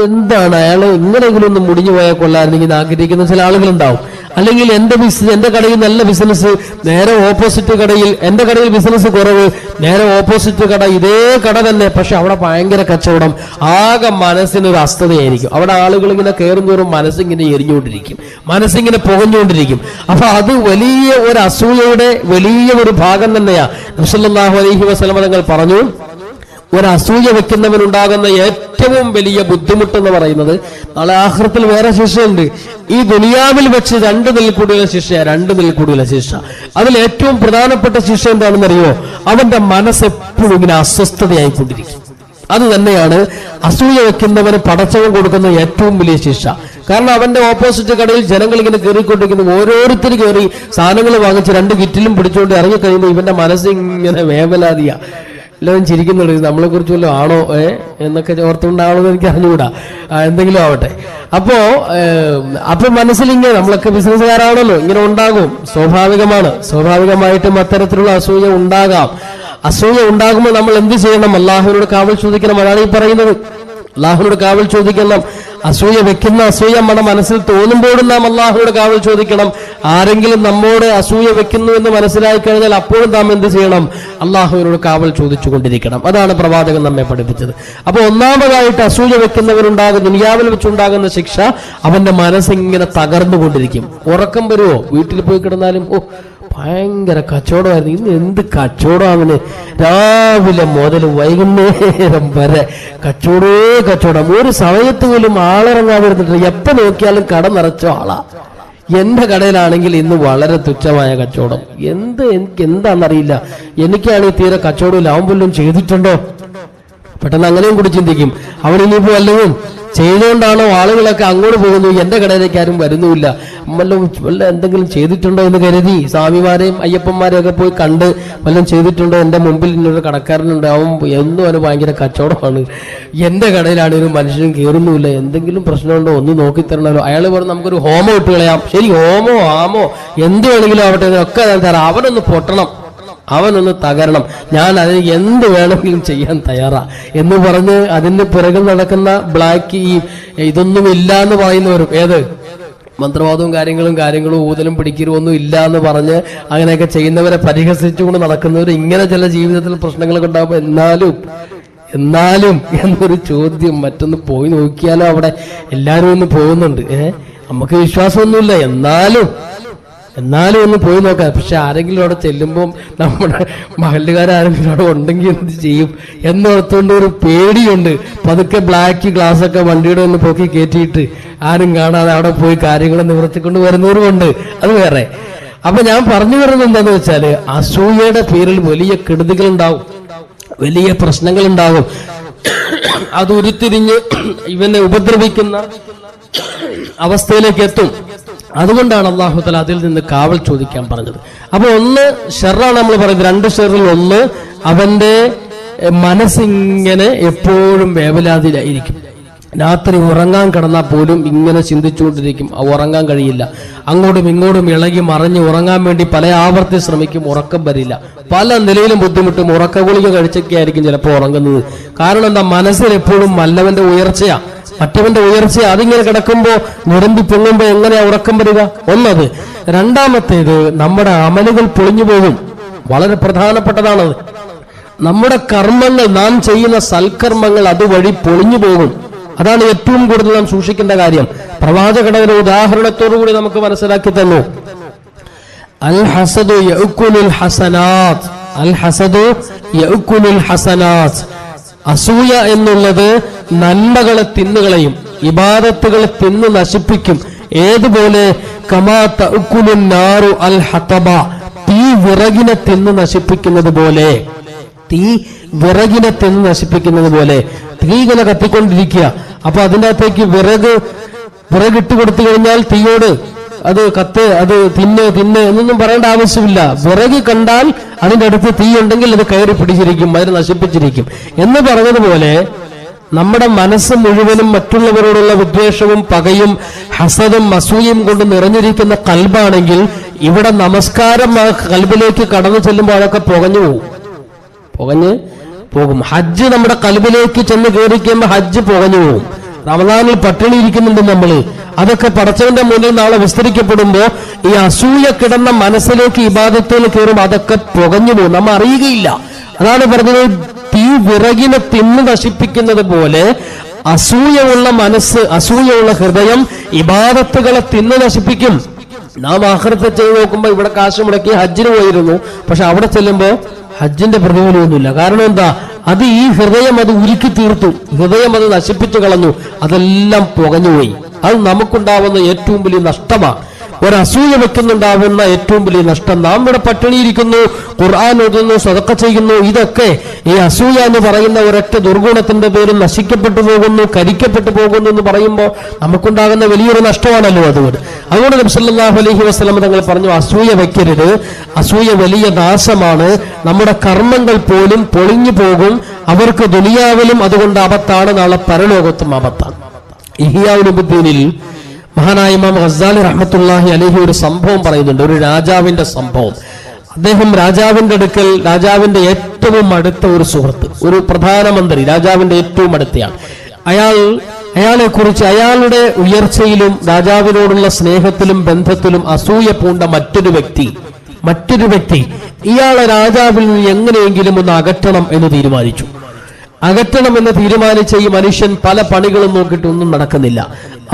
എന്താണ് അയാൾ ഇങ്ങനെയെങ്കിലും ഒന്ന് മുടിഞ്ഞു പോയാൽ കൊള്ളായിരുന്നെങ്കിൽ ആഗ്രഹിക്കുന്ന ചില ആളുകളുണ്ടാവും. അല്ലെങ്കിൽ എന്റെ കടയിൽ നല്ല ബിസിനസ്, നേരെ ഓപ്പോസിറ്റ് കടയിൽ, എന്റെ കടയിൽ ബിസിനസ് കുറവ്, നേരെ ഓപ്പോസിറ്റ് കട ഇതേ കട തന്നെ, പക്ഷെ അവിടെ ഭയങ്കര കച്ചവടം, ആകെ മനസ്സിനൊരു അസ്വസ്ഥതയായിരിക്കും. അവിടെ ആളുകൾ ഇങ്ങനെ കയറും തോറും മനസ്സിങ്ങനെ എരിഞ്ഞുകൊണ്ടിരിക്കും, മനസ്സിങ്ങനെ പുകഞ്ഞുകൊണ്ടിരിക്കും. അപ്പൊ അത് വലിയ ഒരു അസൂയയുടെ വലിയ ഒരു ഭാഗം തന്നെയാണ്. നബി സല്ലല്ലാഹു അലൈഹി വസല്ലം തങ്ങൾ പറഞ്ഞു, ഒരു അസൂയ വെക്കുന്നവനുണ്ടാകുന്ന ഏറ്റവും വലിയ ബുദ്ധിമുട്ടെന്ന് പറയുന്നത് നാളെ ആഖിറത്തിൽ വേറെ ശിക്ഷയുണ്ട്. ഈ ദുനിയാവിൽ വെച്ച് 2 നിൽ കൂടുതലുള്ള ശിക്ഷ. അതിൽ ഏറ്റവും പ്രധാനപ്പെട്ട ശിക്ഷ എന്താണെന്നറിയോ? അവന്റെ മനസ്സ് എപ്പോഴും ഇങ്ങനെ അസ്വസ്ഥതയായിക്കൊണ്ടിരിക്കും. അത് തന്നെയാണ് അസൂയ വെക്കുന്നവന് പടച്ചവൻ കൊടുക്കുന്ന ഏറ്റവും വലിയ ശിക്ഷ. കാരണം അവന്റെ ഓപ്പോസിറ്റ് കടയിൽ ജനങ്ങൾ ഇങ്ങനെ കയറിക്കൊണ്ടിരിക്കുന്നു, ഓരോരുത്തർ കയറി സാധനങ്ങൾ വാങ്ങിച്ച് 2 കിറ്റിലും പിടിച്ചുകൊണ്ട് ഇറങ്ങിക്കഴിയുമ്പോൾ ഇവന്റെ മനസ്സ് ഇങ്ങനെ വേവലാതിയാ. എല്ലാവരും ചിരിക്കുന്നുണ്ട്, നമ്മളെ കുറിച്ച് വല്ലതും ആണോ എന്നൊക്കെ ഓർത്തുകൊണ്ടാണോ എന്ന് എനിക്ക് അറിഞ്ഞുകൂടാ, എന്തെങ്കിലും ആവട്ടെ. അപ്പൊ മനസ്സിലിങ്ങനെ നമ്മളൊക്കെ ബിസിനസ്സുകാരാണല്ലോ, ഇങ്ങനെ ഉണ്ടാകും, സ്വാഭാവികമായിട്ടും അത്തരത്തിലുള്ള അസൂയ ഉണ്ടാകാം. അസൂയ ഉണ്ടാകുമ്പോൾ നമ്മൾ എന്ത് ചെയ്യണം? അള്ളാഹുവിനോട് കാവൽ ചോദിക്കണം. അതാണ് ഈ പറയുന്നത്, അള്ളാഹുവിനോട് കാവൽ ചോദിക്കണം. അസൂയ നമ്മുടെ മനസ്സിൽ തോന്നുമ്പോഴും നാം അള്ളാഹുവിനോട് കാവൽ ചോദിക്കണം. ആരെങ്കിലും നമ്മോട് അസൂയ വെക്കുന്നു എന്ന് മനസ്സിലായി കഴിഞ്ഞാൽ അപ്പോഴും നാം എന്ത് ചെയ്യണം? അള്ളാഹുവിനോട് കാവൽ ചോദിച്ചുകൊണ്ടിരിക്കണം. അതാണ് പ്രവാചകൻ നമ്മെ പഠിപ്പിച്ചത്. അപ്പൊ ഒന്നാമതായിട്ട് അസൂയ വെക്കുന്നവരുണ്ടാകുന്ന ദുനിയാവിൽ വെച്ചുണ്ടാകുന്ന ശിക്ഷ, അവന്റെ മനസ്സിങ്ങനെ തകർന്നുകൊണ്ടിരിക്കും. ഉറക്കം വരുമോ? വീട്ടിൽ പോയി കിടന്നാലും ഭയങ്കര കച്ചവടമായിരുന്നു, ഇന്ന് എന്ത് കച്ചവടം, രാവിലെ മുതൽ വൈകുന്നേരം വരെ കച്ചവടം. ഒരു സമയത്ത് പോലും ആളിറങ്ങാതെ ഇരുന്നിട്ട് എപ്പോ നോക്കിയാലും കട നിറച്ച ആളാ. എന്റെ കടയിലാണെങ്കിൽ ഇന്ന് വളരെ തുച്ഛമായ കച്ചവടം. എനിക്ക് എന്താണെന്നറിയില്ല, എനിക്കാണെങ്കിൽ തീരെ കച്ചവടമില്ല. അവൻ പോലും ചെയ്തിട്ടുണ്ടോ? പെട്ടെന്ന് അങ്ങനെയും കൂടി ചിന്തിക്കും. അവൻ ഇനിയിപ്പോ വല്ലതും ചെയ്തുകൊണ്ടാണോ ആളുകളൊക്കെ അങ്ങോട്ട് പോകുന്നു, എന്റെ കടയിലേക്ക് ആരും വരുന്നുമില്ല, വല്ല എന്തെങ്കിലും ചെയ്തിട്ടുണ്ടോ എന്ന് കരുതി സ്വാമിമാരെയും അയ്യപ്പന്മാരെയും ഒക്കെ പോയി കണ്ട് വല്ലതും ചെയ്തിട്ടുണ്ടോ? എന്റെ മുമ്പിൽ ഇന്നൊരു കടക്കാരനുണ്ട്, എന്നും അവന് ഭയങ്കര കച്ചവടമാണ്, എന്റെ കടയിലാണെങ്കിലും മനുഷ്യനും കയറുന്നുമില്ല, എന്തെങ്കിലും പ്രശ്നമുണ്ടോ ഒന്ന് നോക്കിത്തരണമല്ലോ. അയാൾ പറഞ്ഞു നമുക്കൊരു ഹോമം ഇട്ട് കളയാം. ശരി, ഹോമോ ആമോ എന്ത് വേണമെങ്കിലും ആവട്ടെ, ഒക്കെ ഞാൻ തരാം. അവനൊന്ന് പൊട്ടണം, അവനൊന്ന് തകരണം, ഞാൻ അതിന് എന്ത് വേണമെങ്കിലും ചെയ്യാൻ തയ്യാറാ എന്ന് പറഞ്ഞ് അതിന്റെ പിറകിൽ നടക്കുന്ന ബ്ലാക്ക് ഇതൊന്നും ഇല്ല എന്ന് പറയുന്നവരും, മന്ത്രവാദവും കാര്യങ്ങളും ഊതലും പിടിക്കലും ഒന്നും ഇല്ല എന്ന് പറഞ്ഞ് അങ്ങനെയൊക്കെ ചെയ്യുന്നവരെ പരിഹസിച്ചുകൊണ്ട് നടക്കുന്നവർ, ഇങ്ങനെ ചില ജീവിതത്തിൽ പ്രശ്നങ്ങളൊക്കെ ഉണ്ടാകുമ്പോൾ എന്നാലും എന്നൊരു ചോദ്യം, മറ്റൊന്ന് പോയി നോക്കിയാലോ, അവിടെ എല്ലാവരും ഒന്ന് പോകുന്നുണ്ട്, നമുക്ക് വിശ്വാസമൊന്നുമില്ല, എന്നാലും ഒന്ന് പോയി നോക്കാം. പക്ഷെ ആരെങ്കിലും അവിടെ ചെല്ലുമ്പോൾ നമ്മുടെ മഹല്ലുകാരെങ്കിലും അവിടെ ഉണ്ടെങ്കിൽ എന്ത് ചെയ്യും എന്നോർത്തുകൊണ്ട് ഒരു പേടിയുണ്ട്. പതുക്കെ ബ്ലാക്ക് ഗ്ലാസ് ഒക്കെ വണ്ടിയുടെ ഒന്ന് പൊക്കി കയറ്റിയിട്ട് ആരും കാണാതെ അവിടെ പോയി കാര്യങ്ങൾ നിവർത്തിക്കൊണ്ട് വരുന്നവരുമുണ്ട്, അത് വേറെ. അപ്പൊ ഞാൻ പറഞ്ഞു വരുന്നത് എന്താന്ന് വെച്ചാല്, അസൂയയുടെ പേരിൽ വലിയ കെടുതികളുണ്ടാവും, വലിയ പ്രശ്നങ്ങളുണ്ടാകും. അത് ഉരുത്തിരിഞ്ഞ് ഇവനെ ഉപദ്രവിക്കുന്ന അവസ്ഥയിലേക്ക് എത്തും. അതുകൊണ്ടാണ് അല്ലാഹു തആല അതിൽ നിന്ന് കാവൽ ചോദിക്കാൻ പറഞ്ഞത്. അപ്പൊ ഒന്ന് ഷർറാണ് നമ്മൾ പറയുന്നത്. 2 ഷർറിൽ ഒന്ന്, അവന്റെ മനസ്സിങ്ങനെ എപ്പോഴും വേവലാതിയിലായിരിക്കും. രാത്രി ഉറങ്ങാൻ കിടന്നാൽ പോലും ഇങ്ങനെ ചിന്തിച്ചുകൊണ്ടിരിക്കും, ഉറങ്ങാൻ കഴിയില്ല. അങ്ങോട്ടും ഇങ്ങോട്ടും ഇളകി മറിഞ്ഞ് ഉറങ്ങാൻ വേണ്ടി പല ആവർത്തി ശ്രമിക്കും, ഉറക്കം വരില്ല. പല നിലയിലും ബുദ്ധിമുട്ടും, ഉറക്ക ഗുളിക കഴിച്ചൊക്കെ ആയിരിക്കും ചിലപ്പോൾ ഉറങ്ങുന്നത്. കാരണം എന്താ? മനസ്സിൽ എപ്പോഴും മറ്റവന്റെ ഉയർച്ച അതിങ്ങനെ കിടക്കുമ്പോ നിരമ്പി പൊങ്ങുമ്പോ എങ്ങനെയാ ഉറക്കം വരിക? ഒന്നത്. രണ്ടാമത്തേത്, നമ്മുടെ അമലുകൾ പൊളിഞ്ഞു പോകും. വളരെ പ്രധാനപ്പെട്ടതാണത്. നമ്മുടെ കർമ്മങ്ങൾ, നാം ചെയ്യുന്ന സൽക്കർമ്മങ്ങൾ അതുവഴി പൊളിഞ്ഞു പോകും. അതാണ് ഏറ്റവും കൂടുതൽ നാം സൂക്ഷിക്കേണ്ട കാര്യം. പ്രവാചകന്റെ ഒരു ഉദാഹരണത്തോടുകൂടി നമുക്ക് മനസ്സിലാക്കി തന്നു. അൽ ഹസദു യഅ്കുലുൽ ഹസനാത്ത്, അൽ ഹസദു യഅ്കുലുൽ ഹസനാത്ത്. അസൂയ എന്നുള്ളത് നന്മകളെ തിന്നുകളയും, ഇബാദത്തുകളെ തിന്നു നശിപ്പിക്കും. ഏതുപോലെ? കമാ തഅ്കുലുൻ നാറു അൽ ഹതബ, തീ വിറകിനെ തിന്നു നശിപ്പിക്കുന്നത് പോലെ, തീ ഇങ്ങനെ കത്തിക്കൊണ്ടിരിക്കുക. അപ്പൊ അതിൻ്റെ അകത്തേക്ക് വിറകിട്ട് കൊടുത്തു കഴിഞ്ഞാൽ തീയോട് അത് കത്ത്, അത് തിന്ന് എന്നൊന്നും പറയേണ്ട ആവശ്യമില്ല. വിറക് കണ്ടാൽ അതിന്റെ അടുത്ത് തീ ഉണ്ടെങ്കിൽ അത് കയറി പിടിച്ചിരിക്കും, അതിനെ നശിപ്പിച്ചിരിക്കും എന്ന് പറഞ്ഞതുപോലെ നമ്മുടെ മനസ്സ് മുഴുവനും മറ്റുള്ളവരോടുള്ള വിദ്വേഷവും പകയും ഹസദും അസൂയയും കൊണ്ട് നിറഞ്ഞിരിക്കുന്ന കൽബാണെങ്കിൽ ഇവിടെ നമസ്കാരം ആ കൽബിലേക്ക് കടന്നു ചെല്ലുമ്പോൾ അതൊക്കെ പുകഞ്ഞു പോകും. ഹജ്ജ് നമ്മുടെ കൽബിലേക്ക് ചെന്ന് കയറിക്കുമ്പോൾ ഹജ്ജ് പുകഞ്ഞു പോകും. റമദാനിൽ പട്ടിണി ഇരിക്കുന്നുണ്ട് നമ്മള്, അതൊക്കെ പടച്ചവന്റെ മുന്നിൽ നാളെ വിസ്തരിക്കപ്പെടുമ്പോ ഈ അസൂയ കിടന്ന മനസ്സിലേക്ക് ഇബാദത്തിൽ കയറും, അതൊക്കെ പുകഞ്ഞു പോകും, നമ്മൾ അറിയുകയില്ല. അതാണ് പറഞ്ഞത്, തീ വിറകിനെ തിന്ന് നശിപ്പിക്കുന്നത് പോലെ അസൂയുള്ള മനസ്സ്, അസൂയുള്ള ഹൃദയം ഇബാദത്തുകളെ തിന്ന് നശിപ്പിക്കും. നാം ആഖിറത്തെ ചെയ്ത് നോക്കുമ്പോ ഇവിടെ കാശ് മുടക്കി ഹജ്ജിന് പോയിരുന്നു, പക്ഷെ അവിടെ ചെല്ലുമ്പോ ഹജ്ജിന്റെ പ്രതിഫലമൊന്നുമില്ല. കാരണം എന്താ? അത് ഈ ഹൃദയം അത് ഉരുക്കി തീർത്തു, ഹൃദയം അത് നശിപ്പിച്ചു കളഞ്ഞു, അതെല്ലാം പുകഞ്ഞുപോയി. അത് നമുക്കുണ്ടാവുന്ന ഏറ്റവും വലിയ നഷ്ടമാണ്. ഒരസൂയ വെക്കുന്നുണ്ടാവുന്ന ഏറ്റവും വലിയ നഷ്ടം. നാം ഇവിടെ പട്ടിണിയിരിക്കുന്നു, ഖുർആൻ ഓതുന്നു, സദഖ ചെയ്യുന്നു, ഇതൊക്കെ ഈ അസൂയ എന്ന് പറയുന്ന ഒരൊറ്റ ദുർഗുണത്തിന്റെ പേരിൽ നശിക്കപ്പെട്ടു പോകുന്നു, കരിക്കപ്പെട്ടു പോകുന്നു എന്ന് പറയുമ്പോൾ നമുക്കുണ്ടാകുന്ന വലിയൊരു നഷ്ടമാണല്ലോ. അതുകൊണ്ട് നബി സല്ലല്ലാഹു അലൈഹി വസല്ലം തങ്ങൾ പറഞ്ഞു, അസൂയ വെക്കരുത്, അസൂയ വലിയ നാശമാണ്, നമ്മുടെ കർമ്മങ്ങൾ പോലും പൊളിഞ്ഞു പോകും, അവർക്ക് ദുനിയാവിലും അതുകൊണ്ട് അബത്താണ്, നാളെ പരലോകത്തും അബത്താണ്. ഇഹ്യാ ഉലുമുദ്ദീനിൽ മഹാനായ ഇമാം ഗസ്സാലി റഹ്മത്തുള്ളാഹി അലൈഹി ഒരു സംഭവം പറയുന്നുണ്ട്, ഒരു രാജാവിന്റെ സംഭവം. അദ്ദേഹം രാജാവിന്റെ അടുക്കൽ, രാജാവിന്റെ ഏറ്റവും അടുത്ത ഒരു സുഹൃത്ത്, ഒരു പ്രധാനമന്ത്രി, രാജാവിന്റെ ഏറ്റവും അടുത്തയാൾ, അയാളെ കുറിച്ച് അയാളുടെ ഉയർച്ചയിലും രാജാവിനോടുള്ള സ്നേഹത്തിലും ബന്ധത്തിലും അസൂയ പൂണ്ട മറ്റൊരു വ്യക്തി ഇയാളെ രാജാവിൽ നിന്ന് എങ്ങനെയെങ്കിലും ഒന്ന് അകറ്റണം എന്ന് തീരുമാനിച്ചു. അകറ്റണമെന്ന് തീരുമാനിച്ച ഈ മനുഷ്യൻ പല പണികളും നോക്കിയിട്ട് ഒന്നും നടക്കുന്നില്ല.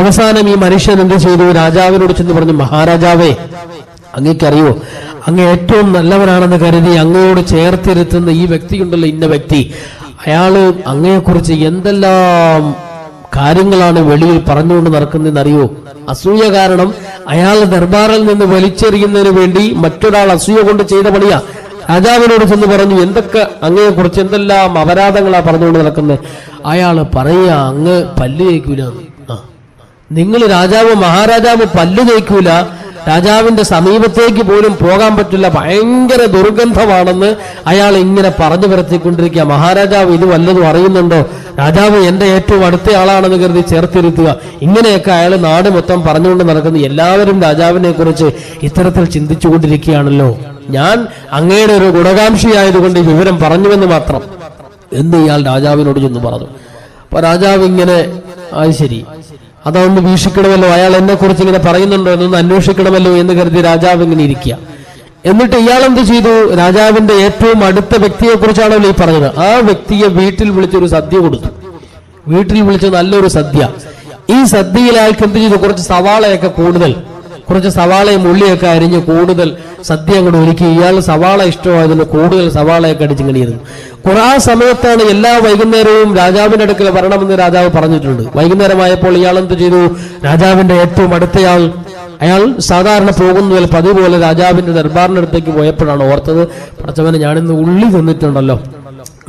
അവസാനം ഈ മനുഷ്യൻ എന്ത് ചെയ്തു? രാജാവിനോട് ചെന്ന് പറഞ്ഞു, മഹാരാജാവേ, അങ്ങേക്കറിയോ, അങ്ങ് ഏറ്റവും നല്ലവനാണെന്ന് കരുതി അങ്ങയോട് ചേർത്തിരുത്തുന്ന ഈ വ്യക്തിയുണ്ടല്ലോ, ഇന്ന വ്യക്തി, അയാള് അങ്ങയെക്കുറിച്ച് എന്തെല്ലാം കാര്യങ്ങളാണ് വെളിയിൽ പറഞ്ഞുകൊണ്ട് നടക്കുന്നതെന്നറിയോ? അസൂയ കാരണം അയാൾ ദർബാറിൽ നിന്ന് വലിച്ചെറിയുന്നതിന് വേണ്ടി മറ്റൊരാൾ അസൂയ കൊണ്ട് ചെയ്ത പണിയാ. രാജാവിനോട് ചെന്ന് പറഞ്ഞു, എന്തൊക്കെ അങ്ങയെ കുറിച്ച് എന്തെല്ലാം അപരാധങ്ങളാ പറഞ്ഞുകൊണ്ട് നടക്കുന്നത്. അയാള് പറയുക, അങ്ങ് പല്ല് തേക്കൂല. നിങ്ങൾ രാജാവ്, മഹാരാജാവ് പല്ല് തേക്കൂല, രാജാവിന്റെ സമീപത്തേക്ക് പോലും പോകാൻ പറ്റില്ല, ഭയങ്കര ദുർഗന്ധമാണെന്ന് അയാൾ ഇങ്ങനെ പറഞ്ഞു വരുത്തിക്കൊണ്ടിരിക്കുക. മഹാരാജാവ് ഇത് വല്ലതും അറിയുന്നുണ്ടോ? രാജാവ് എന്റെ ഏറ്റവും അടുത്ത ആളാണെന്ന് കരുതി ചേർത്തിരുത്തുക. ഇങ്ങനെയൊക്കെ അയാൾ നാട് മൊത്തം പറഞ്ഞുകൊണ്ട് നടക്കുന്നു. എല്ലാവരും രാജാവിനെ കുറിച്ച് ഇത്തരത്തിൽ ചിന്തിച്ചുകൊണ്ടിരിക്കുകയാണല്ലോ. ഞാൻ അങ്ങയുടെ ഒരു ഗുണകാംക്ഷിയായതുകൊണ്ട് ഈ വിവരം പറഞ്ഞുവെന്ന് മാത്രം എന്ന് ഇയാൾ രാജാവിനോട് ചെന്ന് പറഞ്ഞു. അപ്പൊ രാജാവ് ഇങ്ങനെ, അത് ശരി, അതൊന്ന് വീക്ഷിക്കണമല്ലോ, അയാൾ എന്നെ കുറിച്ച് ഇങ്ങനെ പറയുന്നുണ്ടോ എന്നൊന്ന് അന്വേഷിക്കണമല്ലോ എന്ന് കരുതി രാജാവ് ഇങ്ങനെ ഇരിക്കുക. എന്നിട്ട് ഇയാൾ എന്ത് ചെയ്തു? രാജാവിന്റെ ഏറ്റവും അടുത്ത വ്യക്തിയെ കുറിച്ചാണല്ലോ ഈ പറഞ്ഞത്. ആ വ്യക്തിയെ വീട്ടിൽ വിളിച്ചൊരു സദ്യ കൊടുത്തു. വീട്ടിൽ വിളിച്ച് നല്ലൊരു സദ്യ. ഈ സദ്യയിൽ അയാൾക്ക് എന്ത് ചെയ്തു? കുറച്ച് സവാളയൊക്കെ കൂടുതൽ, കുറച്ച് സവാളയും ഉള്ളിയൊക്കെ അരിഞ്ഞ് കൂടുതൽ സദ്യ അങ്ങോട്ട് ഒരുക്കി. ഇയാൾ സവാള ഇഷ്ടമായതിന് കൂടുതൽ സവാളയൊക്കെ അടിച്ചിങ്ങനെ ഇരുന്നു. ആ സമയത്താണ് എല്ലാ വൈകുന്നേരവും രാജാവിന്റെ അടുക്കൽ വരണമെന്ന് രാജാവ് പറഞ്ഞിട്ടുണ്ട്. വൈകുന്നേരമായപ്പോൾ ഇയാൾ എന്ത് ചെയ്തു? രാജാവിന്റെ ഏറ്റവും അടുത്തയാൾ, അയാൾ സാധാരണ പോകുന്നതിൽ പതിവ് പോലെ രാജാവിന്റെ ദർബാറിന്റെ അടുത്തേക്ക് പോയപ്പോഴാണ് ഓർത്തത്, പടച്ചവനെ, ഞാനിന്ന് ഉള്ളി തിന്നിട്ടുണ്ടല്ലോ,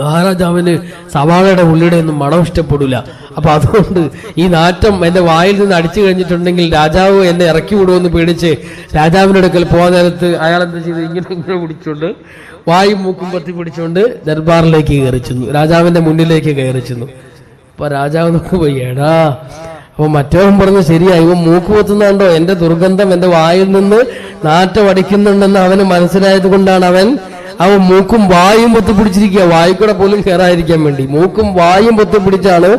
മഹാരാജാവിന് സവാളയുടെ ഉള്ളിയുടെ ഒന്നും മണം ഇഷ്ടപ്പെടില്ല. അപ്പൊ അതുകൊണ്ട് ഈ നാറ്റം എന്റെ വായിൽ നിന്ന് അടിച്ചു കഴിഞ്ഞിട്ടുണ്ടെങ്കിൽ രാജാവ് എന്നെ ഇറക്കി വിടുമെന്ന് പേടിച്ച് രാജാവിന്റെ അടുക്കൽ പോകാൻ നേരത്ത് അയാൾ എന്താ ചെയ്ത്? ഇങ്ങനെ പിടിച്ചോണ്ട്, വായും മൂക്കും പത്തി പിടിച്ചുകൊണ്ട് ദർബാറിലേക്ക് കയറി ചെന്നു, രാജാവിന്റെ മുന്നിലേക്ക് കയറി ചെന്നു. അപ്പൊ രാജാവ് നോക്കുമ്പോ, എടാ, അപ്പൊ മറ്റവൻ പറഞ്ഞു, ശരിയാ, ഇവൻ മൂക്ക് പൊത്തുന്നുണ്ടോ, എന്റെ ദുർഗന്ധം എന്റെ വായിൽ നിന്ന് നാറ്റം അടിക്കുന്നുണ്ടെന്ന് അവന് മനസ്സിലായത് കൊണ്ടാണ് അവൻ മൂക്കും വായും പൊത്തിപ്പിടിച്ചിരിക്കുക, വായിക്കൂടെ പോലും കയറാതിരിക്കാൻ വേണ്ടി മൂക്കും വായും പൊത്തിപ്പിടിച്ചാണ്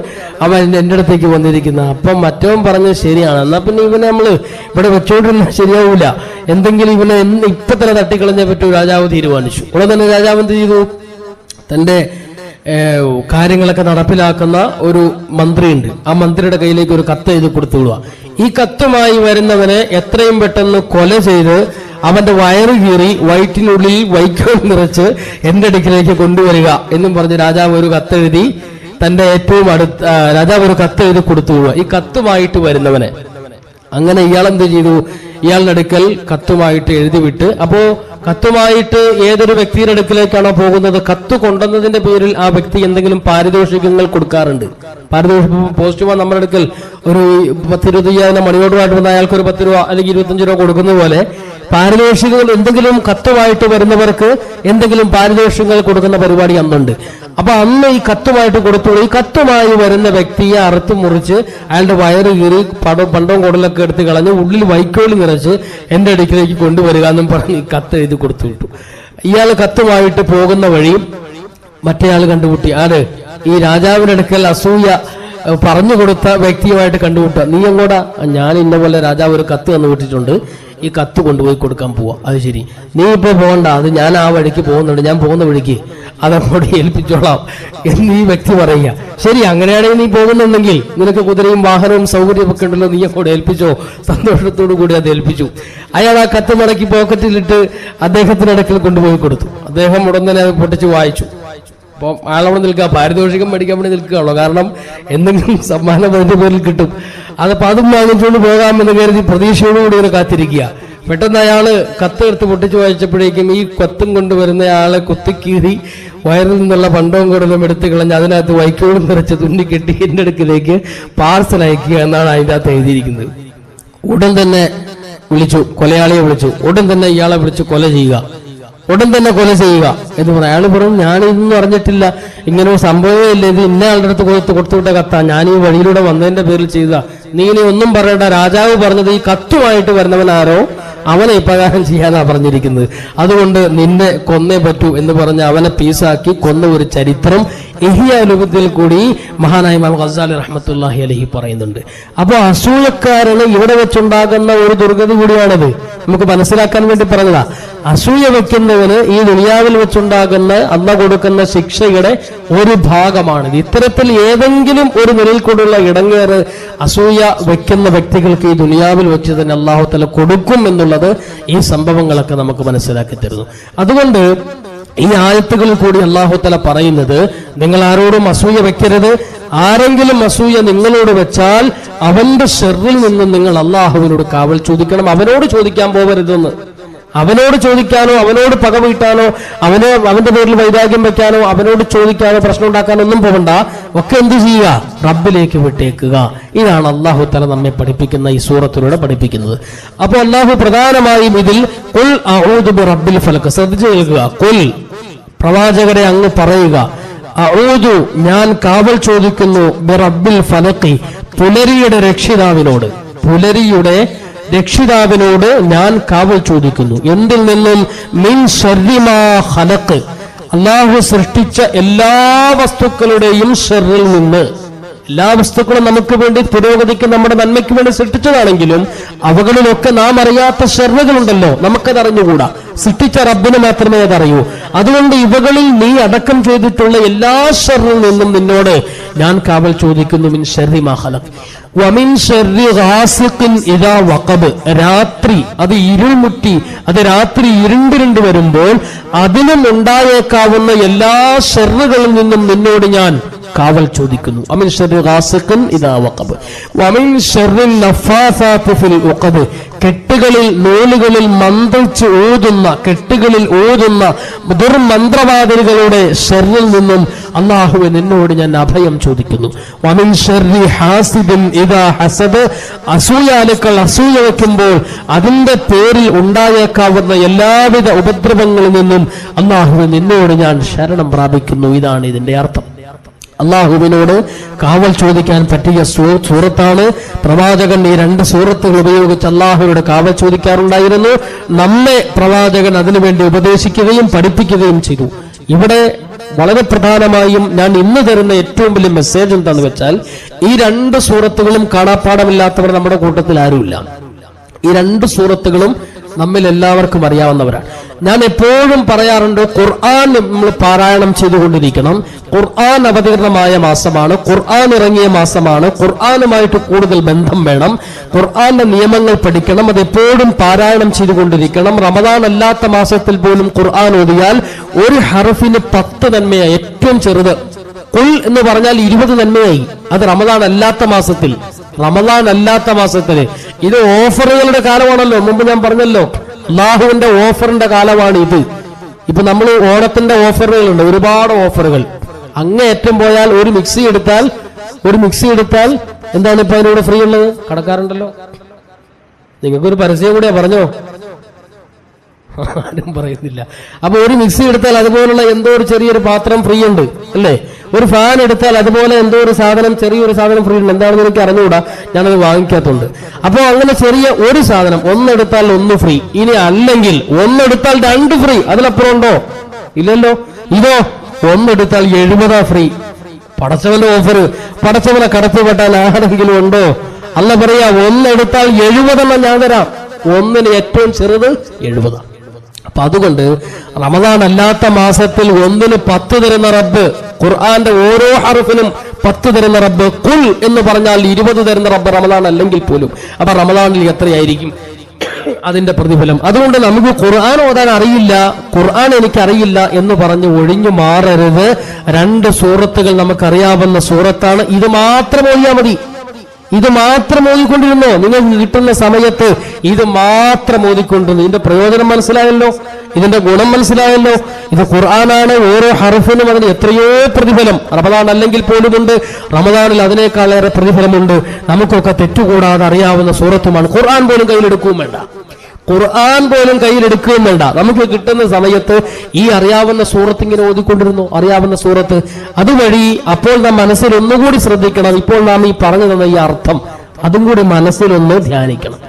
അവൻ എന്റെ അടുത്തേക്ക് വന്നിരിക്കുന്നത്. അപ്പം മറ്റവൻ പറഞ്ഞത് ശരിയാണ്, എന്നാ പിന്നെ ഇവനെ നമ്മള് ഇവിടെ വെച്ചോണ്ടിരുന്ന ശരിയാവൂല, എന്തെങ്കിലും ഇവനെ ഇപ്പൊ തന്നെ തട്ടിക്കളഞ്ഞേ പറ്റൂ. രാജാവ് തീരുമാനിച്ചു. ഉടനെ തന്നെ രാജാവ് എന്ത് ചെയ്തു? തന്റെ കാര്യങ്ങളൊക്കെ നടപ്പിലാക്കുന്ന ഒരു മന്ത്രിയുണ്ട്, ആ മന്ത്രിയുടെ കയ്യിലേക്ക് ഒരു കത്ത് എഴുതി കൊടുത്തു വിടുക. ഈ കത്തുമായി വരുന്നവനെ എത്രയും പെട്ടെന്ന് കൊല ചെയ്ത് അവന്റെ വയറ് കീറി വയറ്റിനുള്ളിൽ വൈക്കോൽ നിറച്ച് എന്റെ അടുക്കിലേക്ക് കൊണ്ടുവരിക എന്നും പറഞ്ഞ് രാജാവ് ഒരു കത്തെഴുതി തന്റെ ഏറ്റവും അടുത്ത രാജാവ് ഒരു കത്തെഴുതി കൊടുത്തു വിടുക ഈ കത്തുമായിട്ട് വരുന്നവനെ. അങ്ങനെ ഇയാളെന്ത് ചെയ്തു? ഇയാളുടെ അടുക്കൽ കത്തുമായിട്ട് എഴുതിവിട്ട്, അപ്പോ കത്തുമായിട്ട് ഏതൊരു വ്യക്തിയുടെ അടുക്കലേക്കാണോ പോകുന്നത്, കത്ത് കൊണ്ടുവന്നതിന്റെ പേരിൽ ആ വ്യക്തി എന്തെങ്കിലും പാരിതോഷികങ്ങൾ കൊടുക്കാറുണ്ട്. പാരിതോഷികം പോസ്റ്റ്മാൻ നമ്മുടെ അടുക്കൽ ഒരു 10-20 മണിയോടുമായിട്ട് വന്ന അയാൾക്ക് ഒരു 10 രൂപ അല്ലെങ്കിൽ 25 രൂപ കൊടുക്കുന്ന പോലെ പാരിതോഷികങ്ങൾ എന്തെങ്കിലും കത്തുമായിട്ട് വരുന്നവർക്ക് എന്തെങ്കിലും പാരിതോഷികങ്ങൾ കൊടുക്കുന്ന പരിപാടി അന്നുണ്ട്. അപ്പൊ അന്ന് ഈ കത്തുമായിട്ട് കൊടുത്തോളൂ. ഈ കത്തുമായി വരുന്ന വ്യക്തിയെ അറുത്ത് മുറിച്ച് അയാളുടെ വയറ് കീറി പണ്ടവും കുടലൊക്കെ എടുത്ത് കളഞ്ഞ് ഉള്ളിൽ വൈക്കോല് നിറച്ച് എന്റെ അടുക്കിലേക്ക് കൊണ്ടുവരിക എന്നും പറഞ്ഞ് ഈ കത്ത് എഴുതി കൊടുത്തു വിട്ടു. ഇയാൾ കത്തുമായിട്ട് പോകുന്ന വഴി മറ്റേയാൾ കണ്ടുമുട്ടി. ആര്? ഈ രാജാവിന്റെ അടുക്കൽ അസൂയ പറഞ്ഞു കൊടുത്ത വ്യക്തിയുമായിട്ട് കണ്ടുമുട്ടുക. നീ എങ്ങോട്ടാ? ഞാൻ ഇന്ന പോലെ രാജാവ് ഒരു കത്ത് തന്നു വിട്ടിട്ടുണ്ട്, ഈ കത്ത് കൊണ്ടുപോയി കൊടുക്കാൻ പോവാ. അത് ശരി, നീ ഇപ്പൊ പോകണ്ട, അത് ഞാൻ ആ വഴിക്ക് പോകുന്നുണ്ട്, ഞാൻ പോകുന്ന വഴിക്ക് അതങ്ങോട്ട് ഏൽപ്പിച്ചോളാം എന്ന് ഈ വ്യക്തി പറയുക. ശരി, അങ്ങനെയാണെങ്കിൽ നീ പോകുന്നുണ്ടെങ്കിൽ നിനക്ക് കുതിരയും വാഹനവും സൗകര്യവും ഒക്കെ ഉണ്ടല്ലോ, നീ അങ്ങോട്ട് ഏൽപ്പിച്ചോ. സന്തോഷത്തോടു കൂടി അത് ഏൽപ്പിച്ചു. അയാൾ ആ കത്ത് മടക്കി പോക്കറ്റിലിട്ട് അദ്ദേഹത്തിന്റെ അടുക്കൽ കൊണ്ടുപോയി കൊടുത്തു. അദ്ദേഹം ഉടൻ തന്നെ അത് പൊട്ടിച്ച് വായിച്ചു. അപ്പം അയാളവിടെ നിൽക്കുക, പാരിതോഷികം മേടിക്കാൻ വേണ്ടി നിൽക്കുകയുള്ളൂ. കാരണം എന്തെങ്കിലും സമ്മാനം അതിന്റെ പേരിൽ കിട്ടും. അതപ്പോ അതും വാങ്ങിച്ചുകൊണ്ട് പോകാമെന്ന് കരുതി പ്രതീക്ഷയോടുകൂടി ഒരു കാത്തിരിക്കുക. പെട്ടെന്ന് അയാള് കത്ത് എടുത്ത് പൊട്ടിച്ചു വായിച്ചപ്പോഴേക്കും ഈ കത്തും കൊണ്ടുവരുന്ന ആളെ കുത്തിക്കീറി വയറിൽ നിന്നുള്ള പണ്ടവും കൂടുതലും എടുത്തു കളഞ്ഞ് അതിനകത്ത് വൈക്കോളും നിറച്ച് തുന്നിക്കെട്ടി എന്റെ അടുക്കിലേക്ക് പാർസൽ അയക്കുക എന്നാണ് അതിൻ്റെ അകത്ത് എഴുതിയിരിക്കുന്നത്. ഉടൻ തന്നെ വിളിച്ചു, കൊലയാളിയെ വിളിച്ചു. ഉടൻ തന്നെ ഇയാളെ വിളിച്ച് കൊല ചെയ്യുക, ഉടൻ തന്നെ കൊല ചെയ്യുക എന്ന് പറഞ്ഞു. അയാൾ പറഞ്ഞു, ഞാനിതൊന്നും അറിഞ്ഞിട്ടില്ല, ഇങ്ങനെ ഒരു സംഭവമേ ഇല്ല, ഇത് ഇന്ന ആളുടെ അടുത്ത് കൊടുത്തുവിട്ട കത്താ, ഞാൻ ഈ വഴിയിലൂടെ വന്നതിന്റെ പേരിൽ ചെയ്ത. നീ ഇനി ഒന്നും പറയണ്ട, രാജാവ് പറഞ്ഞത് ഈ കത്തുമായിട്ട് വരുന്നവൻ ആരോ അവനെ ഇപ്രകാരം ചെയ്യാനാ പറഞ്ഞിരിക്കുന്നത്, അതുകൊണ്ട് നിന്നെ കൊന്നേ പറ്റൂ എന്ന് പറഞ്ഞ് അവനെ പീസാക്കി കൊന്ന ഒരു ചരിത്രം ഇഹ്യാഉലുലുബുദ്ദീൽ കൂടി മഹാനായ ഇമാം ഗസാലി റഹ്മത്തുള്ളാഹി അലൈഹി പറയുന്നുണ്ട്. അപ്പൊ അസൂയക്കാരന് ഇവിടെ വെച്ചുണ്ടാകുന്ന ഒരു ദുർഗതി കൂടിയാണത്. നമുക്ക് മനസ്സിലാക്കാൻ വേണ്ടി പറഞ്ഞതാ. അസൂയ വെക്കുന്നവന് ഈ ദുനിയാവിൽ വെച്ചുണ്ടാകുന്ന അല്ലാഹു കൊടുക്കുന്ന ശിക്ഷയുടെ ഒരു ഭാഗമാണിത്. ഇത്തരത്തിൽ ഏതെങ്കിലും ഒരു നിലയിൽ കൂടെയുള്ള ഇടങ്ങേറ് അസൂയ വെക്കുന്ന വ്യക്തികൾക്ക് ഈ ദുനിയാവിൽ വെച്ച് തന്നെ അല്ലാഹു തആല കൊടുക്കും എന്നുള്ളത് ഈ സംഭവങ്ങളൊക്കെ നമുക്ക് മനസ്സിലാക്കി തരുന്നു. അതുകൊണ്ട് ഈ ആയത്തുകളിൽ കൂടി അല്ലാഹു തആല പറയുന്നത്, നിങ്ങൾ ആരോടും അസൂയ വെക്കരുത്. ആരെങ്കിലും അസൂയ നിങ്ങളോട് വെച്ചാൽ അവന്റെ ഷർറിൽ നിന്നും നിങ്ങൾ അല്ലാഹുവിനോട് കാവൽ ചോദിക്കണം. അവനോട് ചോദിക്കാൻ പോകരുതെന്ന്. അവനോട് ചോദിക്കാനോ അവനോട് പക വീട്ടാനോ അവന്റെ പേരിൽ വൈരാഗ്യം വെക്കാനോ അവനോട് ചോദിക്കാനോ പ്രശ്നം ഉണ്ടാക്കാനോ ഒന്നും പോകണ്ട. ഒക്കെ എന്ത് ചെയ്യുക? റബ്ബിലേക്ക് വിട്ടേക്കുക. ഇതാണ് അല്ലാഹു തആല നമ്മെ പഠിപ്പിക്കുന്ന ഈ സൂറത്തിലൂടെ പഠിപ്പിക്കുന്നത്. അപ്പോൾ അല്ലാഹു പ്രധാനമായും ഇതിൽ ഖുൽ അഊദു ബിറബ്ബിൽ ഫലക്, ശ്രദ്ധിച്ചു കേൾക്കുക. ഖുൽ, പ്രവാചകരെ അങ്ങ് പറയുക, അഊദു, ഞാൻ കാവൽ ചോദിക്കുന്നു, ബിറബ്ബിൽ ഫലഖി, പുലരിയുടെ രക്ഷിതാവിനോട്, പുലരിയുടെ രക്ഷിതാവിനോട് ഞാൻ കാവൽ ചോദിക്കുന്നു. എന്തിൽ നിന്നും? മിൻ ശർരി മാ ഖലഖ്, അല്ലാഹു സൃഷ്ടിച്ച എല്ലാ വസ്തുക്കളുടെയും ഷർറിൽ നിന്ന്. എല്ലാ വസ്തുക്കളും നമുക്ക് വേണ്ടി പുരോഗതിക്ക് നമ്മുടെ നന്മയ്ക്ക് വേണ്ടി സൃഷ്ടിച്ചതാണെങ്കിലും അവകളിലൊക്കെ നാം അറിയാത്ത ഷർറുകളുണ്ടല്ലോ, നമുക്കത് അറിഞ്ഞുകൂടാ. സൃഷ്ടിച്ച റബ്ബിന് മാത്രമേ അതറിയൂ. അതുകൊണ്ട് ഇവകളിൽ നീ അടക്കം ചെയ്തിട്ടുള്ള എല്ലാ ഷർറിൽ നിന്നും നിന്നോട് ഞാൻ കാവൽ ചോദിക്കുന്നു. മിൻ ശർരി മാ ഖലഖ് വമിൻ ശർരി ഗാസിഖിൻ ഇദാ വഖബ്, രാത്രി അത് ഇരുൾമുട്ടി, അത് രാത്രി ഇരുണ്ടിരുണ്ട് വരുമ്പോൾ അതിനും ഉണ്ടായേക്കാവുന്ന എല്ലാ ഷർറുകളിൽ നിന്നും നിന്നോട് ഞാൻ കാവൽ ചോദിക്കുന്നു. വമിൻ ശർരി ഗാസിഖിൻ ഇദാ വഖബ് വമിൻ ശർരി നഫാസാതി ഫിൽ ഉഖദ്, കെട്ടുകളിൽ നൂലുകളിൽ മന്ത്രിച്ച് ഊതുന്ന, കെട്ടുകളിൽ ഊതുന്ന ദുർമന്ത്രവാദികളുടെ ഷർറിൽ നിന്നും അല്ലാഹുവേ നിന്നോട് ഞാൻ അഭയം ചോദിക്കുന്നു. വമിൻ ശർരി ഹാസിദിൻ ഇദാ ഹസദ്, അസൂയാലുക്കൾ അസൂയ വയ്ക്കുമ്പോൾ അതിന്റെ പേരിൽ ഉണ്ടായേക്കാവുന്ന എല്ലാവിധ ഉപദ്രവങ്ങളിൽ നിന്നും അല്ലാഹുവേ നിന്നോട് ഞാൻ ശരണം പ്രാപിക്കുന്നു. ഇതാണ് ഇതിന്റെ അർത്ഥം. അള്ളാഹുവിനോട് കാവൽ ചോദിക്കാൻ പറ്റിയ സൂറത്താണ്. പ്രവാചകൻ ഈ 2 സൂറത്തുകൾ ഉപയോഗിച്ച് അള്ളാഹുവിനോട് കാവൽ ചോദിക്കാറുണ്ടായിരുന്നു. നമ്മെ പ്രവാചകൻ അതിനുവേണ്ടി ഉപദേശിക്കുകയും പഠിപ്പിക്കുകയും ചെയ്തു. ഇവിടെ വളരെ പ്രധാനമായും ഞാൻ ഇന്ന് തരുന്ന ഏറ്റവും വലിയ മെസ്സേജ് എന്താണെന്ന് വെച്ചാൽ, ഈ 2 സൂറത്തുകളും കാണാപ്പാടമില്ലാത്തവർ നമ്മുടെ കൂട്ടത്തിൽ ആരുമില്ല. ഈ 2 സൂറത്തുകളും നമ്മിൽ എല്ലാവർക്കും അറിയാവുന്നവരാണ്. ഞാൻ എപ്പോഴും പറയാറുണ്ട്, ഖുർആൻ നമ്മൾ പാരായണം ചെയ്തുകൊണ്ടിരിക്കണം. ഖുർആൻ അവതീർണമായ മാസമാണ്, ഖുർആൻ ഇറങ്ങിയ മാസമാണ്, ഖുർആനുമായിട്ട് കൂടുതൽ ബന്ധം വേണം, ഖുർആന്റെ നിയമങ്ങൾ പഠിക്കണം, അതെപ്പോഴും പാരായണം ചെയ്തുകൊണ്ടിരിക്കണം. റമദാൻ അല്ലാത്ത മാസത്തിൽ പോലും ഖുർആൻ ഓതിയാൽ ഒരു ഹർഫിന് 10 നന്മയായി, ഏറ്റവും ചെറുത്. ഖുൽ എന്ന് പറഞ്ഞാൽ 20 നന്മയായി. അത് റമദാൻ അല്ലാത്ത മാസത്തിൽ ഇത് ഓഫറുകളുടെ കാലമാണല്ലോ. മുമ്പ് ഞാൻ പറഞ്ഞല്ലോ, അള്ളാഹുവിന്റെ ഓഫറിന്റെ കാലമാണ് ഇത്. ഇപ്പൊ നമ്മൾ ഓണത്തിന്റെ ഓഫറുകളുണ്ട്, ഒരുപാട് ഓഫറുകൾ. അങ്ങേയറ്റം പോയാൽ ഒരു മിക്സി എടുത്താൽ എന്താണ് ഇപ്പൊ അതിനൂടെ ഫ്രീ ഉള്ളത്? കടക്കാറുണ്ടല്ലോ. നിങ്ങൾക്കൊരു പരസ്യം കൂടിയാ പറഞ്ഞോ? ആരും പറയുന്നില്ല. അപ്പൊ ഒരു മിക്സി എടുത്താൽ അതുപോലുള്ള എന്തോ ഒരു ചെറിയൊരു പാത്രം ഫ്രീ ഉണ്ട് അല്ലേ? ഒരു ഫാൻ എടുത്താൽ അതുപോലെ എന്തോ ഒരു സാധനം, ചെറിയൊരു സാധനം ഫ്രീ ഉണ്ട്. എന്താണെന്ന് എനിക്ക് അറിഞ്ഞുകൂടാ, ഞാനത് വാങ്ങിക്കാത്തുണ്ട്. അപ്പൊ അങ്ങനെ ചെറിയ ഒരു സാധനം ഒന്നെടുത്താൽ ഒന്ന് ഫ്രീ. ഇനി അല്ലെങ്കിൽ ഒന്നെടുത്താൽ 2 ഫ്രീ. അതിലപ്പുറം ഉണ്ടോ? ഇല്ലല്ലോ. ഇതോ ഒന്നെടുത്താൽ 70 ഫ്രീ. പടച്ചവന്റെ ഓഫർ. പടച്ചവനെ കടത്തിപ്പെട്ടാൽ ആരെങ്കിലും ഉണ്ടോ? അല്ല പറയാ, ഒന്നെടുത്താൽ 70 ഞാൻ തരാം. ഒന്നിന് ഏറ്റവും ചെറുത് 70. അപ്പൊ അതുകൊണ്ട് റമദാൻ അല്ലാത്ത മാസത്തിൽ ഒന്നിന് 10 തരുന്ന റബ്ബ്, ഖുർആന്റെ ഓരോ ഹർഫിനും 10 തരുന്ന റബ്ബ്, ഖുൽ എന്ന് പറഞ്ഞാൽ 20 തരുന്ന റബ്ബ് റമദാൻ അല്ലെങ്കിൽ പോലും. അപ്പൊ റമദാനിൽ എത്രയായിരിക്കും അതിന്റെ പ്രതിഫലം? അതുകൊണ്ട് നമുക്ക് ഖുർആൻ ഓതാൻ അറിയില്ല, ഖുർആൻ എനിക്കറിയില്ല എന്ന് പറഞ്ഞ് ഒഴിഞ്ഞു മാറരുത്. 2 സൂറത്തുകൾ നമുക്കറിയാവുന്ന സൂറത്താണ്. ഇത് മാത്രം ഓതിയാൽ മതി. ഇത് മാത്രം ഓതിക്കൊണ്ടിരുന്നോ? നിങ്ങൾക്ക് കിട്ടുന്ന സമയത്ത് ഇത് മാത്രം ഓതിക്കൊണ്ടിരുന്നു. ഇതിന്റെ പ്രയോജനം മനസ്സിലായല്ലോ, ഇതിന്റെ ഗുണം മനസ്സിലായല്ലോ. ഇത് ഖുർആനാണ്. ഓരോ ഹർഫിനും അതിന് എത്രയോ പ്രതിഫലം. റമദാൻ അല്ലെങ്കിൽ പോലുമുണ്ട്, റമദാനിൽ അതിനേക്കാളേറെ പ്രതിഫലമുണ്ട്. നമുക്കൊക്കെ തെറ്റുകൂടാതെ അറിയാവുന്ന സൂറത്തുമാണ്. ഖുർആൻ പോലും കയ്യിലെടുക്കുകയും വേണ്ട. നമുക്ക് കിട്ടുന്ന സമയത്ത് ഈ അറിയാവുന്ന സൂറത്ത് ഇങ്ങനെ ഓതിക്കൊണ്ടിരുന്നു, അറിയാവുന്ന സൂറത്ത്. അതുവഴി അപ്പോൾ നാം മനസ്സിൽ ഒന്നുകൂടി ശ്രദ്ധിക്കണം. ഇപ്പോൾ നാം ഈ പറഞ്ഞു തന്ന ഈ അർത്ഥം അതും കൂടി മനസ്സിലൊന്ന് ധ്യാനിക്കണം.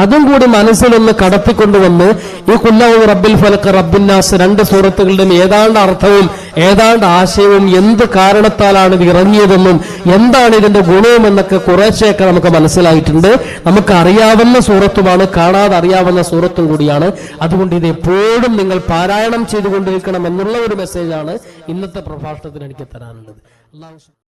അതും കൂടി മനസ്സിലൊന്ന് കടത്തിക്കൊണ്ടുവന്ന് ഈ ഖുൽ റബ്ബിൽ ഫലഖ് റബ്ബിന്നാസ് 2 സൂറത്തുകളുടെയും ഏതാണ്ട് അർത്ഥവും ഏതാണ്ട് ആശയവും എന്ത് കാരണത്താലാണ് ഇത് ഇറങ്ങിയതെന്നും എന്താണ് ഇതിന്റെ ഗുണവും എന്നൊക്കെ കുറേശ്ശെയൊക്കെ നമുക്ക് മനസ്സിലായിട്ടുണ്ട്. നമുക്ക് അറിയാവുന്ന സൂറത്തുമാണ്, കാണാതെ അറിയാവുന്ന സൂറത്തും കൂടിയാണ്. അതുകൊണ്ട് ഇത് എപ്പോഴും നിങ്ങൾ പാരായണം ചെയ്തുകൊണ്ടിരിക്കണം എന്നുള്ള ഒരു മെസ്സേജാണ് ഇന്നത്തെ പ്രഭാഷണത്തിന് എനിക്ക് തരാനുള്ളത്.